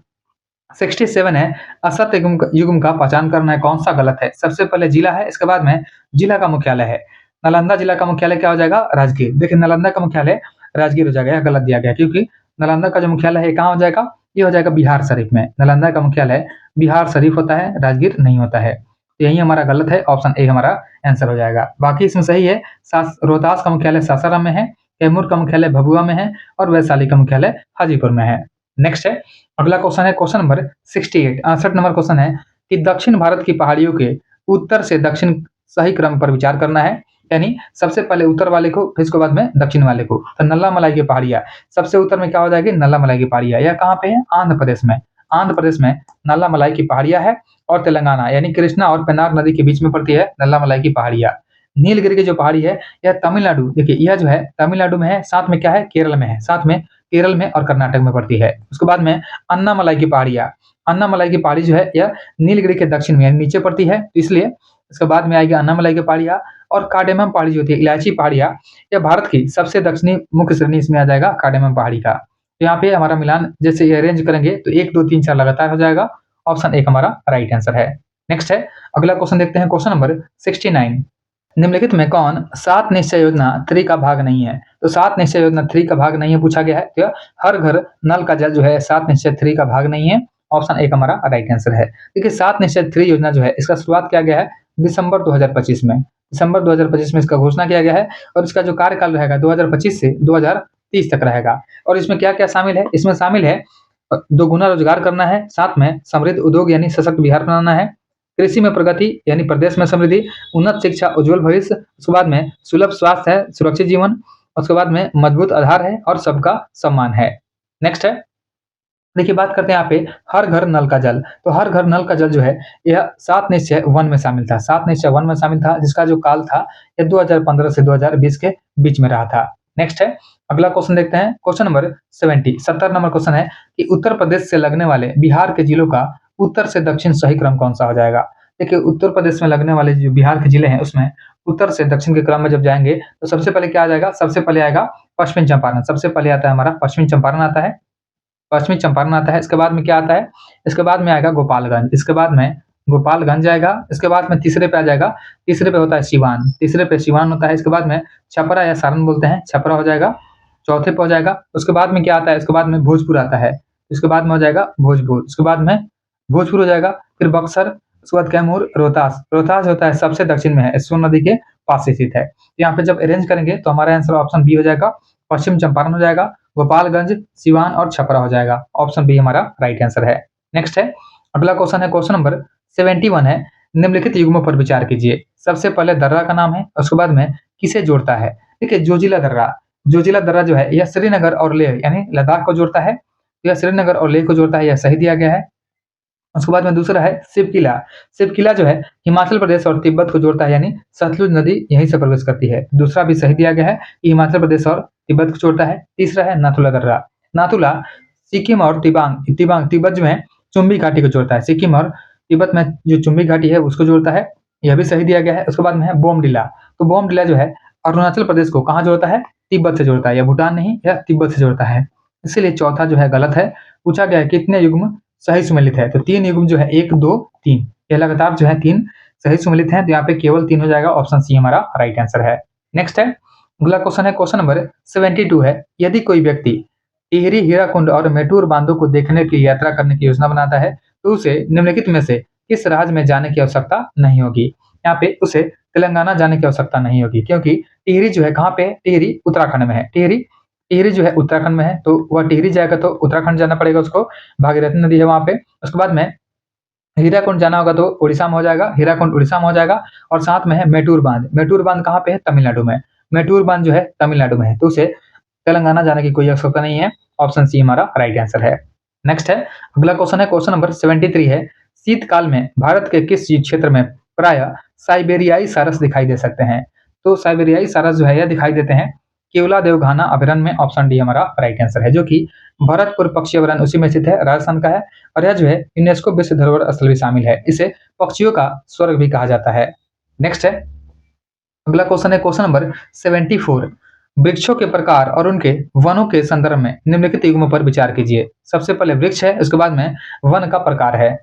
67 है। असत्य युग्म का पहचान करना है, कौन सा गलत है? सबसे पहले जिला है, इसके बाद में जिला का मुख्यालय है। नालंदा जिला का मुख्यालय क्या हो जाएगा? राजगीर। देखिए नालंदा का मुख्यालय राजगीर हो जाएगा, यह गलत दिया गया, क्योंकि नालंदा का जो मुख्यालय है कहाँ हो जाएगा? ये हो जाएगा बिहार शरीफ में। नालंदा का मुख्यालय बिहार शरीफ होता है, राजगीर नहीं होता है। तो यही हमारा गलत है, ऑप्शन ए हमारा आंसर हो जाएगा। बाकी इसमें सही है। रोहतास का मुख्यालय सासाराम में है, कैमूर का मुख्यालय भभुआ में है और वैशाली का मुख्यालय हाजीपुर में है। नेक्स्ट है, अगला क्वेश्चन है क्वेश्चन नंबर 68, 68 नंबर क्वेश्चन है कि दक्षिण भारत की पहाड़ियों के उत्तर से दक्षिण सही क्रम पर विचार करना है। यानी सबसे पहले उत्तर वाले को, फिर उसके बाद में दक्षिण वाले को। तो नल्ला मलाई की पहाड़ियां सबसे उत्तर में क्या हो जाएगी? नल्ला मलाई की पहाड़ियां। यह कहाँ पे है? आंध्र प्रदेश में। आंध्र प्रदेश में नल्ला मलाई की पहाड़ियां है। और तेलंगाना यानी कृष्णा और पेन्नार नदी के बीच में पड़ती है नल्ला मलाई की पहाड़ियां। नीलगिरी की जो पहाड़ी है यह तमिलनाडु, देखिए यह जो है तमिलनाडु में है, साथ में क्या है? केरल में है, साथ में केरल में और कर्नाटक में पड़ती है। उसके बाद में अन्नामलाई की पहाड़ियां, अन्नामलाई की पहाड़ी जो है यह नीलगिरी के दक्षिण में यानी नीचे पड़ती है, इसलिए इसके बाद में आएगी अन्नामलाई की पहाड़ियां। और कार्डेमम पहाड़ी जो होती है, इलायची पहाड़ियां, यह भारत की सबसे दक्षिणी मुख्य श्रेणी इसमें आ जाएगा कार्डेमम पहाड़ी का। तो यहाँ पे हमारा मिलान जैसे ये अरेंज करेंगे तो 1 2 3 4 लगातार हो जाएगा। ऑप्शन एक हमारा राइट आंसर है। नेक्स्ट है, अगला क्वेश्चन देखते हैं क्वेश्चन नंबर 69। निम्नलिखित में कौन 7 निश्चय योजना 3 का भाग नहीं है? तो 7 निश्चय योजना 3 का भाग नहीं है पूछा गया है। तो हर घर नल का जल जो है 7 निश्चय 3 का भाग नहीं है। ऑप्शन एक हमारा राइट आंसर है। देखिए 7 निश्चय 3 योजना जो है इसका शुरुआत किया गया है दिसंबर 2025 में। दिसंबर 2025 में इसका घोषणा किया गया है और इसका जो कार्यकाल रहेगा 2025 से 2030 तक रहेगा। और इसमें क्या क्या शामिल है? इसमें शामिल है दोगुना रोजगार करना है, साथ में समृद्ध उद्योग यानी सशक्त बिहार बनाना है, कृषि में प्रगति यानी प्रदेश में समृद्धि, उन्नत शिक्षा उज्जवल भविष्य, उसके बाद में सुलभ स्वास्थ्य है, सुरक्षित जीवन, उसके बाद में मजबूत आधार है और सबका सम्मान है। नेक्स्ट है, देखिए बात करते हैं यहाँ पे हर घर नल का जल। तो हर घर नल का जल जो है यह 7 निश्चय 1 में शामिल था, 7 निश्चय 1 में शामिल था, जिसका जो काल था यह 2015 से 2020 के बीच में रहा था। नेक्स्ट है, अगला क्वेश्चन देखते हैं क्वेश्चन नंबर 70 नंबर क्वेश्चन है कि उत्तर प्रदेश से लगने वाले बिहार के जिलों का उत्तर से दक्षिण सही क्रम कौन सा हो जाएगा? देखिए उत्तर प्रदेश में लगने वाले जो बिहार के जिले हैं उसमें उत्तर से दक्षिण के क्रम में जब जाएंगे तो सबसे पहले क्या आ जाएगा? सबसे पहले आएगा पश्चिमी चंपारण, सबसे पहले आता है हमारा पश्चिमी चंपारण आता है, पश्चिमी चंपारण आता है। इसके बाद में क्या आता है? इसके बाद में आएगा गोपालगंज, इसके बाद में गोपालगंज आएगा। इसके बाद में तीसरे पे आ जाएगा, तीसरे पे होता है सिवान, तीसरे पे सिवान होता है। इसके बाद में छपरा या सारण बोलते हैं, छपरा हो जाएगा। चौथे पे हो जाएगा। उसके बाद में क्या आता है, इसके बाद में भोजपुर आता है। इसके बाद में हो जाएगा भोजपुर, उसके बाद में भोजपुर हो जाएगा, फिर बक्सर, उसके बाद कैमूर, रोहतास। रोहतास होता है सबसे दक्षिण में है, सोन नदी के पास स्थित है। यहाँ पे जब अरेंज करेंगे तो हमारा आंसर ऑप्शन बी हो जाएगा, पश्चिम चंपारण हो जाएगा, गोपालगंज, सिवान और छपरा हो जाएगा। ऑप्शन बी हमारा राइट आंसर है। नेक्स्ट है, अगला क्वेश्चन है, क्वेश्चन नंबर 71 है, निम्नलिखित युग्मों पर विचार कीजिए। सबसे पहले दर्रा का नाम है, उसके बाद में किसे जोड़ता है। देखिए जोजिला दर्रा, जोजिला दर्रा जो है यह श्रीनगर और लेह यानी लद्दाख को जोड़ता है। यह श्रीनगर और लेह को जोड़ता है, यह सही दिया गया है। उसके बाद में दूसरा है शिवकिला, शिवकिला जो है हिमाचल प्रदेश और तिब्बत को जोड़ता है, यानी सतलुज नदी यहीं से प्रवेश करती है। दूसरा भी सही दिया गया है कि हिमाचल प्रदेश और तिब्बत को जोड़ता है। तीसरा है नाथुला दर्रा, नाथुला सिक्किम और तिबांग तिबांग तिब्बत जो है चुम्बी घाटी को जोड़ता है। सिक्किम और तिब्बत में जो चुम्बी घाटी है उसको जोड़ता है, यह भी सही दिया गया है। उसके बाद में है बोमडिला, तो बोमडिला जो है अरुणाचल प्रदेश को कहाँ जोड़ता है, तिब्बत से जोड़ता है, या भूटान नहीं, या तिब्बत से जोड़ता है। इसीलिए चौथा जो है गलत है। पूछा गया है कितने युग्म सही सुमेलित है, तो 3 युग्म जो है 1 2 3, ये लगातार जो है 3 सही सुमेलित हैं, तो यहाँ पे केवल 3 हो जाएगा। ऑप्शन सी हमारा राइट आंसर है। नेक्स्ट है, अगला क्वेश्चन है, क्वेश्चन नंबर 72 है, यदि कोई व्यक्ति टिहरी, हीराकुंड और मेटूर बांधों को देखने की यात्रा करने की योजना बनाता है तो उसे निम्नलिखित में से किस राज्य में जाने की आवश्यकता नहीं होगी। यहाँ पे उसे तेलंगाना जाने की आवश्यकता नहीं होगी, क्योंकि टिहरी जो है कहाँ पे है, टिहरी उत्तराखंड में है। टिहरी टिहरी जो है उत्तराखंड में है, तो वह टिहरी जाएगा तो उत्तराखंड जाना पड़ेगा उसको, भागीरथी नदी है वहां पे। उसके बाद में हीराकुंड जाना होगा तो उड़ीसा में हो जाएगा, हीराकुंड उड़ीसा में हो जाएगा। और साथ में है मेटूर बांध, मेटूर बांध कहाँ पे है, तमिलनाडु में। मेटूर बांध जो है तमिलनाडु में है, तो उसे तेलंगाना जाने की कोई आवश्यकता नहीं है। ऑप्शन सी हमारा राइट आंसर है। नेक्स्ट है, अगला क्वेश्चन है, क्वेश्चन नंबर 73 है, शीतकाल में भारत के किस क्षेत्र में प्राय साइबेरियाई सारस दिखाई दे सकते हैं। तो साइबेरियाई सारस जो है यह दिखाई देते हैं केवला देवघाना अभयारण्य में। ऑप्शन डी हमारा राइट आंसर है, जो कि भरतपुर पक्षी अभयारण्य उसी में स्थित है, राजस्थान का है। और यह जो है यूनेस्को विश्व धरोहर स्थल भी शामिल है, इसे पक्षियों का स्वर्ग भी कहा जाता है। नेक्स्ट है, अगला क्वेश्चन है, क्वेश्चन नंबर 74, वृक्षों के प्रकार और उनके वनों के संदर्भ में निम्नलिखित युग्मों पर विचार कीजिए। सबसे पहले वृक्ष है, उसके बाद में वन का प्रकार है।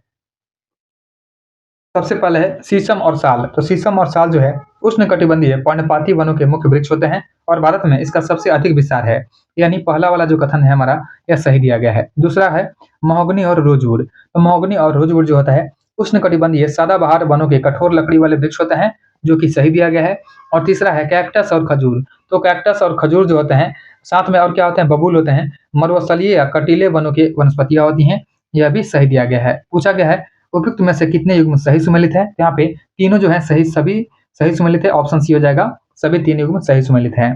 सबसे पहले है शीशम और साल, तो शीशम और साल जो है उष्णकटिबंधीय पर्णपाती वनों के मुख्य वृक्ष होते हैं और भारत में इसका सबसे अधिक विस्तार है, यानी पहला वाला जो कथन है हमारा यह सही दिया गया है। दूसरा है महोगनी और रोजवुड, तो महोगनी और रोजवुड जो होता है उष्णकटिबंधीय सदाबहार वनों के कठोर लकड़ी वाले वृक्ष होते हैं, जो कि सही दिया गया है। और तीसरा है कैक्टस और खजूर, तो कैक्टस और खजूर जो होते हैं, साथ में और क्या होते हैं, बबूल होते हैं, मरुस्थलीय या कटीले वनों की वनस्पतियां होती हैं, यह भी सही दिया गया है। पूछा गया है उपयुक्त में से कितने युग्म सही सुमेलित है, यहाँ पे तीनों जो है सही, सभी सही सुमेलित है। ऑप्शन सी हो जाएगा, सभी 3 युग्म सही सुमेलित हैं।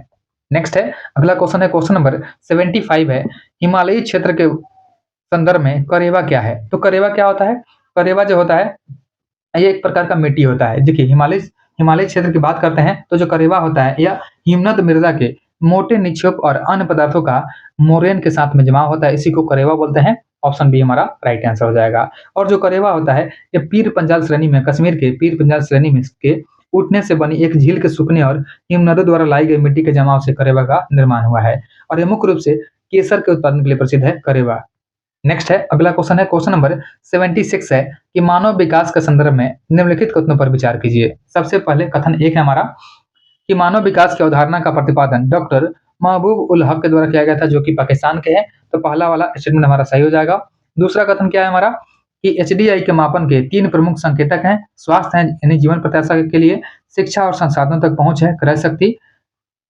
नेक्स्ट है, अगला क्वेश्चन है, क्वेश्चन नंबर 75 है, हिमालयी क्षेत्र के संदर्भ में करेवा क्या है। तो करेवा क्या होता है, करेवा जो होता है ये एक प्रकार का मिट्टी होता है। देखिए हिमालय हिमालय क्षेत्र की बात करते हैं तो जो करेवा होता है यह हिमनद मृदा के मोटे निक्षेप और अन्य पदार्थों का मोरेन के साथ में जमा होता है, इसी को करेवा बोलते हैं। ऑप्शन बी हमारा राइट आंसर हो जाएगा। और जो करेवा होता है ये पीर पंजाल श्रेणी में, कश्मीर के पीर पंजाल श्रेणी में के उठने से बनी एक झील के सूखने और हिमनदों द्वारा लाई गई मिट्टी के जमाव से करेवा का निर्माण हुआ है। और यह मुख्य रूप से केसर के उत्पादन के लिए प्रसिद्ध है करेवा। नेक्स्ट है, अगला क्वेश्चन है, क्वेश्चन नंबर 76 है कि मानव विकास के संदर्भ में निम्नलिखित कथनों पर विचार कीजिए। सबसे पहले कथन 1 है हमारा कि मानव विकास की अवधारणा का प्रतिपादन डॉक्टर महबूब उल हक के द्वारा किया गया था, जो कि पाकिस्तान के हैं, तो पहला वाला स्टेटमेंट हमारा सही हो जाएगा। दूसरा कथन क्या है हमारा कि एचडीआई के मापन के 3 प्रमुख संकेतक हैं, स्वास्थ्य है यानी जीवन प्रत्याशा के लिए, शिक्षा और संसाधनों तक पहुंच है, क्रय शक्ति,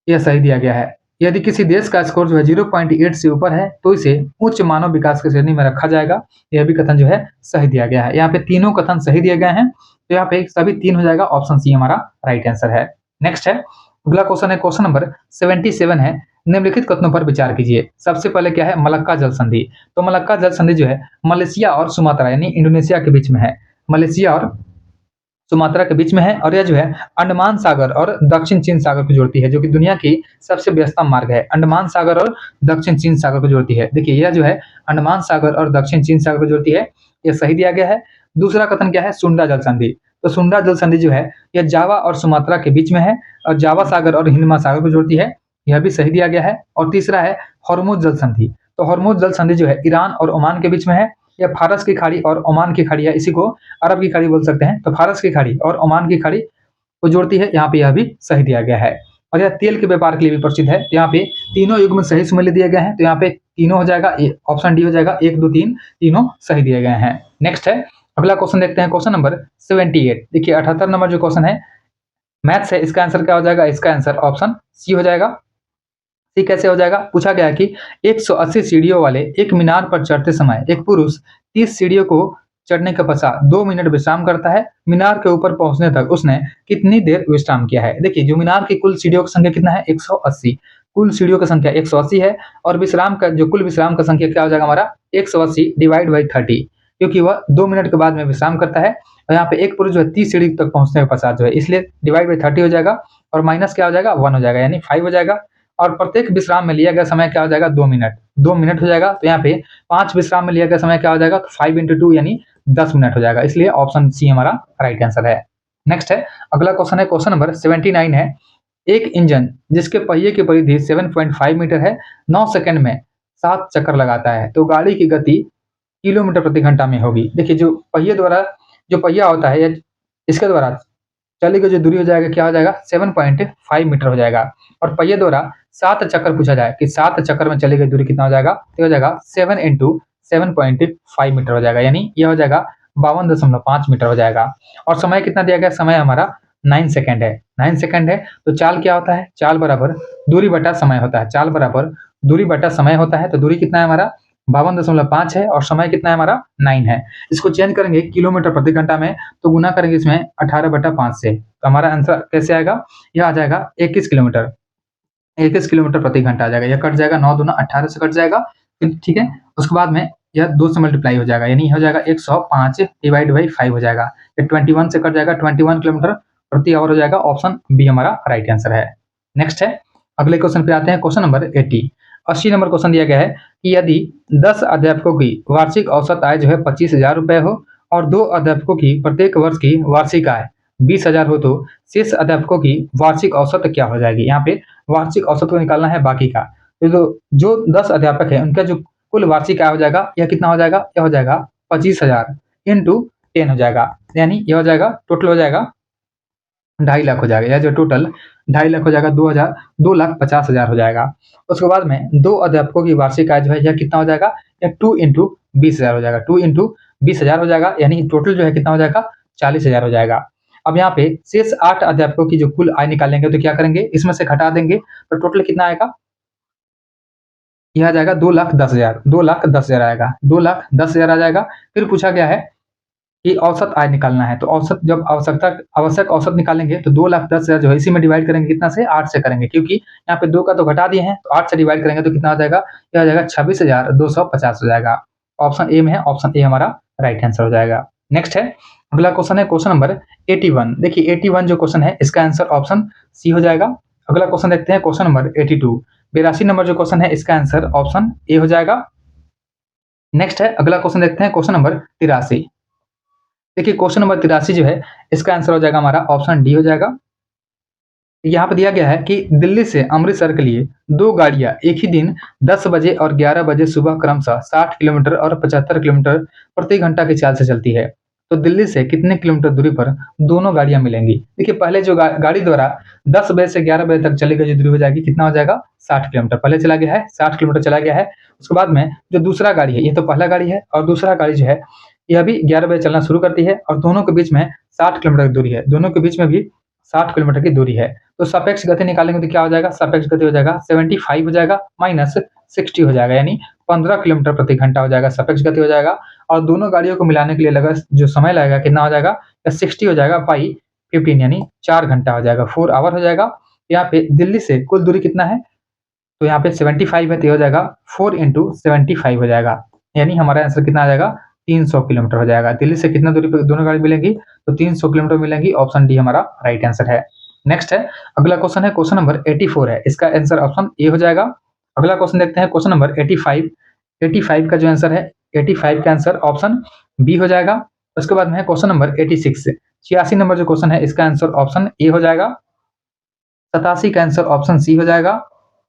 यह सही दिया गया है। यदि किसी देश का स्कोर जो है 0.8 से ऊपर है तो इसे उच्च मानव विकास की श्रेणी में रखा जाएगा, यह भी कथन जो है सही दिया गया है। यहाँ पे तीनों कथन सही दिए गए हैं, तो यहाँ पे सभी 3 हो जाएगा। ऑप्शन सी हमारा राइट आंसर है। नेक्स्ट है, अगला क्वेश्चन है, क्वेश्चन नंबर 77 है, निम्नलिखित कथनों पर विचार कीजिए। सबसे पहले क्या है, मलक्का जल संधि, तो मलक्का जल संधि जो है मलेशिया और सुमात्रा यानी इंडोनेशिया के बीच में है, मलेशिया और सुमात्रा के बीच में है। और यह जो है अंडमान सागर और दक्षिण चीन सागर को जोड़ती है, जो कि दुनिया की सबसे व्यस्तम मार्ग है, अंडमान सागर और दक्षिण चीन सागर को जोड़ती है। देखिए यह जो है अंडमान सागर और दक्षिण चीन सागर को जोड़ती है, यह सही दिया गया है। दूसरा कथन क्या है, सुंडा जल संधि, तो सुंडा जल संधि जो है यह जावा और सुमात्रा के बीच में है और जावा सागर और हिंद महासागर को जोड़ती है, यह भी सही दिया गया है। और तीसरा है हॉर्मुज जल संधि, तो हॉर्मुज जल संधि जो है ईरान और ओमान के बीच में है, या फारस की खाड़ी और ओमान की खाड़ी है, इसी को अरब की खाड़ी बोल सकते हैं। तो फारस की खाड़ी और ओमान की खाड़ी को जोड़ती है, यहाँ पे यह भी सही दिया गया है। और यह तेल के व्यापार के लिए भी प्रसिद्ध है। तो यहाँ पे तीनों युग्म सही सुमेलित दिए गए हैं, तो यहाँ पे तीनों हो जाएगा, ऑप्शन डी हो जाएगा, 1 2 3 तीनों सही दिए गए हैं। नेक्स्ट है, अगला क्वेश्चन देखते हैं, क्वेश्चन नंबर 78। देखिए 78 नंबर जो क्वेश्चन है मैथ्स है, इसका आंसर क्या हो जाएगा? इसका आंसर ऑप्शन सी हो जाएगा। सी कैसे हो जाएगा? पूछा गया कि 180 सीढ़ियों वाले एक मीनार पर चढ़ते समय एक पुरुष 30 सीढ़ियों को चढ़ने के पश्चात 2 मिनट विश्राम करता है। मीनार के ऊपर पहुंचने तक उसने कितनी देर विश्राम किया है? देखिए जो मीनार की कुल सीढ़ियों की संख्या कितना है? 180। कुल सीढ़ियों की संख्या 180 है और विश्राम का जो कुल विश्राम का संख्या क्या हो जाएगा हमारा? 180 डिवाइड बाई 30, क्योंकि वह 2 मिनट के बाद में विश्राम करता है और यहाँ पे एक पुरुष जो है 30 सीढ़ी तक पहुंचने के पश्चात जो है, इसलिए डिवाइड बाई 30 हो जाएगा और माइनस क्या हो जाएगा? 1 हो जाएगा, यानी 5 हो जाएगा। और प्रत्येक विश्राम में लिया गया समय क्या हो जाएगा? 2 मिनट। 2 मिनट हो जाएगा, तो यहाँ पे 5 विश्राम में लिया गया समय क्या हो जाएगा? तो 5 × 2 यानी 10 मिनट हो जाएगा, इसलिए ऑप्शन सी हमारा राइट आंसर है। नेक्स्ट है, अगला क्वेश्चन है, क्वेश्चन नंबर 79 है। एक इंजन जिसके पहिए की परिधि 7.5 मीटर है 9 सेकंड में 7 चक्कर लगाता है, तो गाड़ी की गति किलोमीटर प्रति घंटा में होगी। देखिए जो पहिए द्वारा जो पहिया होता है, इसके द्वारा चली गई जो दूरी हो जाएगा क्या हो जाएगा? 7.5 मीटर हो जाएगा। और पहिए द्वारा 7 चक्कर पूछा जाए कि 7 चक्कर में चली गई दूरी कितना हो जाएगा? तो हो जाएगा 7 × 7.5 मीटर हो जाएगा, यानी यह हो जाएगा 52.5 मीटर हो जाएगा। और समय कितना दिया गया? समय हमारा 9 सेकंड है। 9 सेकंड है, तो चाल क्या होता है? चाल बराबर दूरी बटा समय होता है। चाल बराबर दूरी बटा समय होता है, तो दूरी कितना है हमारा? 52.5 है और समय कितना है हमारा? 9 है। इसको चेंज करेंगे किलोमीटर प्रति घंटा में, तो गुना करेंगे इसमें 18/5 से, तो हमारा आंसर कैसे आएगा? यह आ जाएगा 21 किलोमीटर। 21 किलोमीटर प्रति घंटा आ जाएगा। यह कट जाएगा, 9 दूना 18 से कट जाएगा, ठीक है। उसके बाद में यह 2 से मल्टीप्लाई हो जाएगा, यानी हो जाएगा 105 डिवाइड बाई 5 हो जाएगा। ये 21 से कट जाएगा, 21 किलोमीटर प्रति आवर हो जाएगा। ऑप्शन बी हमारा राइट आंसर है। नेक्स्ट है, अगले क्वेश्चन पे आते हैं, क्वेश्चन नंबर 80 नंबर क्वेश्चन दिया गया है कि यदि 10 अध्यापकों की वार्षिक औसत आय जो है 25,000 रुपए हो और 2 अध्यापकों की प्रत्येक वर्ष की वार्षिक आय 20,000 हो, तो शेष अध्यापकों की वार्षिक औसत क्या हो जाएगी? यहाँ पे वार्षिक औसत को निकालना है बाकी का। तो जो 10 अध्यापक है उनका जो कुल वार्षिक आय हो जाएगा, यह कितना हो जाएगा? यह हो जाएगा 25,000 × 10 हो जाएगा, यानी यह हो जाएगा टोटल हो जाएगा 2.5 लाख हो जाएगा। यह जो टोटल 2.5 लाख हो जाएगा, 2,50,000 हो जाएगा। उसके बाद में 2 अध्यापकों की वार्षिक आय जो है यह कितना हो जाएगा? यह 2 × 20,000 हो जाएगा। 2 × 20,000 हो जाएगा, यानी टोटल जो है कितना हो जाएगा? 40,000 हो जाएगा। अब यहाँ पे शेष 8 अध्यापकों की जो कुल आय निकालेंगे, तो क्या करेंगे? इसमें से घटा देंगे, तो टोटल कितना आएगा? यह आ जाएगा 2,10,000। 2,10,000 आएगा, 2,10,000 आ जाएगा। फिर पूछा गया है कि औसत आय निकालना है, तो औसत जब आवश्यक औसत निकालेंगे तो 2,10,000 जो है इसी में डिवाइड करेंगे, कितना से? 8 से करेंगे, क्योंकि यहाँ पे 2 का तो घटा दिए हैं, तो 8 से डिवाइड करेंगे तो कितना हो जाएगा? यह आ जाएगा 26,250 हो जाएगा। ऑप्शन ए में है, ऑप्शन ए हमारा राइट आंसर हो जाएगा। नेक्स्ट है, अगला क्वेश्चन है, क्वेश्चन नंबर 81। देखिए 81 जो क्वेश्चन है इसका आंसर ऑप्शन सी हो जाएगा। अगला क्वेश्चन देखते हैं, क्वेश्चन नंबर 82। 82 नंबर जो क्वेश्चन है इसका आंसर ऑप्शन ए हो जाएगा। नेक्स्ट है, अगला क्वेश्चन देखते हैं, क्वेश्चन नंबर 83। देखिए क्वेश्चन नंबर 83 जो है इसका आंसर हो जाएगा हमारा ऑप्शन डी हो जाएगा। यहाँ पे दिया गया है कि दिल्ली से अमृतसर के लिए 2 गाड़ियां एक ही दिन 10 बजे और 11 बजे सुबह क्रमशः 60 किलोमीटर और 75 किलोमीटर प्रति घंटा की चाल से चलती है, तो दिल्ली से कितने किलोमीटर दूरी पर दोनों गाड़ियां मिलेंगी? देखिए पहले जो गाड़ी द्वारा 10 बजे से 11 बजे तक चली गई जो दूरी हो जाएगी, कितना हो जाएगा? 60 किलोमीटर पहले चला गया है, 60 किलोमीटर चला गया है। उसके बाद में जो दूसरा गाड़ी है, ये तो पहला गाड़ी है और दूसरा गाड़ी जो है यह भी 11 बजे चलना शुरू करती है और दोनों के बीच में 60 किलोमीटर की दूरी है, दोनों के बीच में भी 60 किलोमीटर की दूरी है। तो सापेक्ष गति निकालेंगे तो क्या हो जाएगा? सापेक्ष गति हो जाएगा 75 हो जाएगा माइनस 60 हो जाएगा, यानी 15 किलोमीटर प्रति घंटा हो जाएगा, सापेक्ष गति हो जाएगा। और दोनों गाड़ियों को मिलाने के लिए लगा जो समय लगेगा कितना हो जाएगा? 60 हो जाएगा बाई 15, यानी 4 घंटा हो जाएगा, 4 आवर हो जाएगा। यहाँ पे दिल्ली से कुल दूरी कितना है? तो यहाँ पे 75 है, तो हो जाएगा 4 × 75 हो जाएगा, यानी हमारा आंसर कितना आ जाएगा? 300 किलोमीटर हो जाएगा। दिल्ली से कितना दूरी पर दोनों गाड़ी मिलेंगी? तो 300 किलोमीटर मिलेंगी। ऑप्शन डी हमारा राइट आंसर है। नेक्स्ट है, अगला क्वेश्चन है, क्वेश्चन नंबर 84 है, इसका आंसर ऑप्शन ए हो जाएगा। अगला क्वेश्चन देखते हैं, क्वेश्चन नंबर 85। 85 का जो आंसर है, 85 का आंसर ऑप्शन बी हो जाएगा। उसके बाद में है क्वेश्चन नंबर 86। 86 नंबर जो क्वेश्चन है इसका आंसर ऑप्शन ए हो जाएगा। 87 का आंसर ऑप्शन सी हो जाएगा।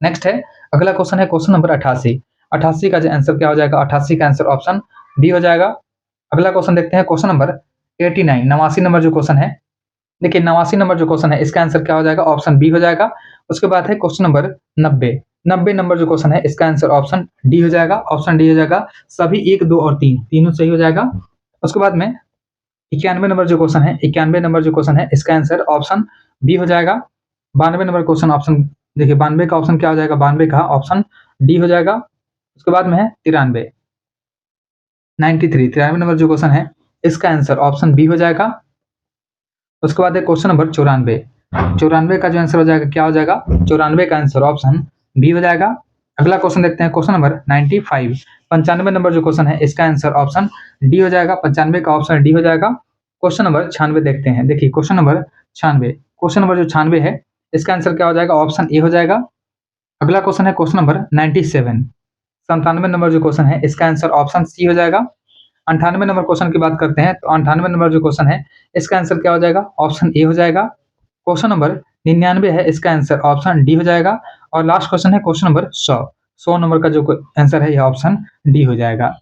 नेक्स्ट है, अगला क्वेश्चन है, क्वेश्चन नंबर 88। 88 का जो आंसर क्या हो जाएगा? 88 का आंसर ऑप्शन बी हो जाएगा। अगला क्वेश्चन देखते हैं, क्वेश्चन नंबर 89, 89 नंबर जो क्वेश्चन है, देखिए 89 नंबर जो क्वेश्चन है इसका आंसर क्या हो जाएगा, ऑप्शन बी हो जाएगा। उसके बाद है क्वेश्चन नंबर 90, 90 नंबर जो क्वेश्चन है इसका आंसर ऑप्शन डी हो जाएगा, ऑप्शन डी हो जाएगा। सभी 1, 2 और 3 तीनों सही हो जाएगा। उसके बाद में 91 नंबर जो क्वेश्चन है, 91 नंबर जो क्वेश्चन है इसका आंसर ऑप्शन बी हो जाएगा। 92 नंबर क्वेश्चन ऑप्शन, देखिए 92 का ऑप्शन क्या हो जाएगा, 92 का ऑप्शन डी हो जाएगा। उसके बाद में है 93, 93, 93 नंबर जो क्वेश्चन है इसका आंसर ऑप्शन बी हो जाएगा। उसके बाद है क्वेश्चन नंबर 94, 94 का जो आंसर हो जाएगा क्या हो जाएगा, 94 का आंसर ऑप्शन बी हो जाएगा। अगला क्वेश्चन देखते हैं, क्वेश्चन नंबर 95, 95 नंबर जो क्वेश्चन है इसका आंसर ऑप्शन डी हो जाएगा, 95 का ऑप्शन डी हो जाएगा। क्वेश्चन नंबर 96 देखते हैं, देखिए क्वेश्चन नंबर 96, क्वेश्चन नंबर जो 96 है इसका आंसर क्या हो जाएगा, ऑप्शन ए हो जाएगा। अगला क्वेश्चन है क्वेश्चन नंबर 97, 97 नंबर जो क्वेश्चन है इसका आंसर ऑप्शन सी हो जाएगा। 98 नंबर क्वेश्चन की बात करते हैं, तो 98 नंबर जो क्वेश्चन है इसका आंसर क्या हो जाएगा, ऑप्शन ए हो जाएगा। क्वेश्चन नंबर 99 है इसका आंसर ऑप्शन डी हो जाएगा। और लास्ट क्वेश्चन है क्वेश्चन नंबर 100, 100 नंबर का जो आंसर है यह ऑप्शन डी हो जाएगा।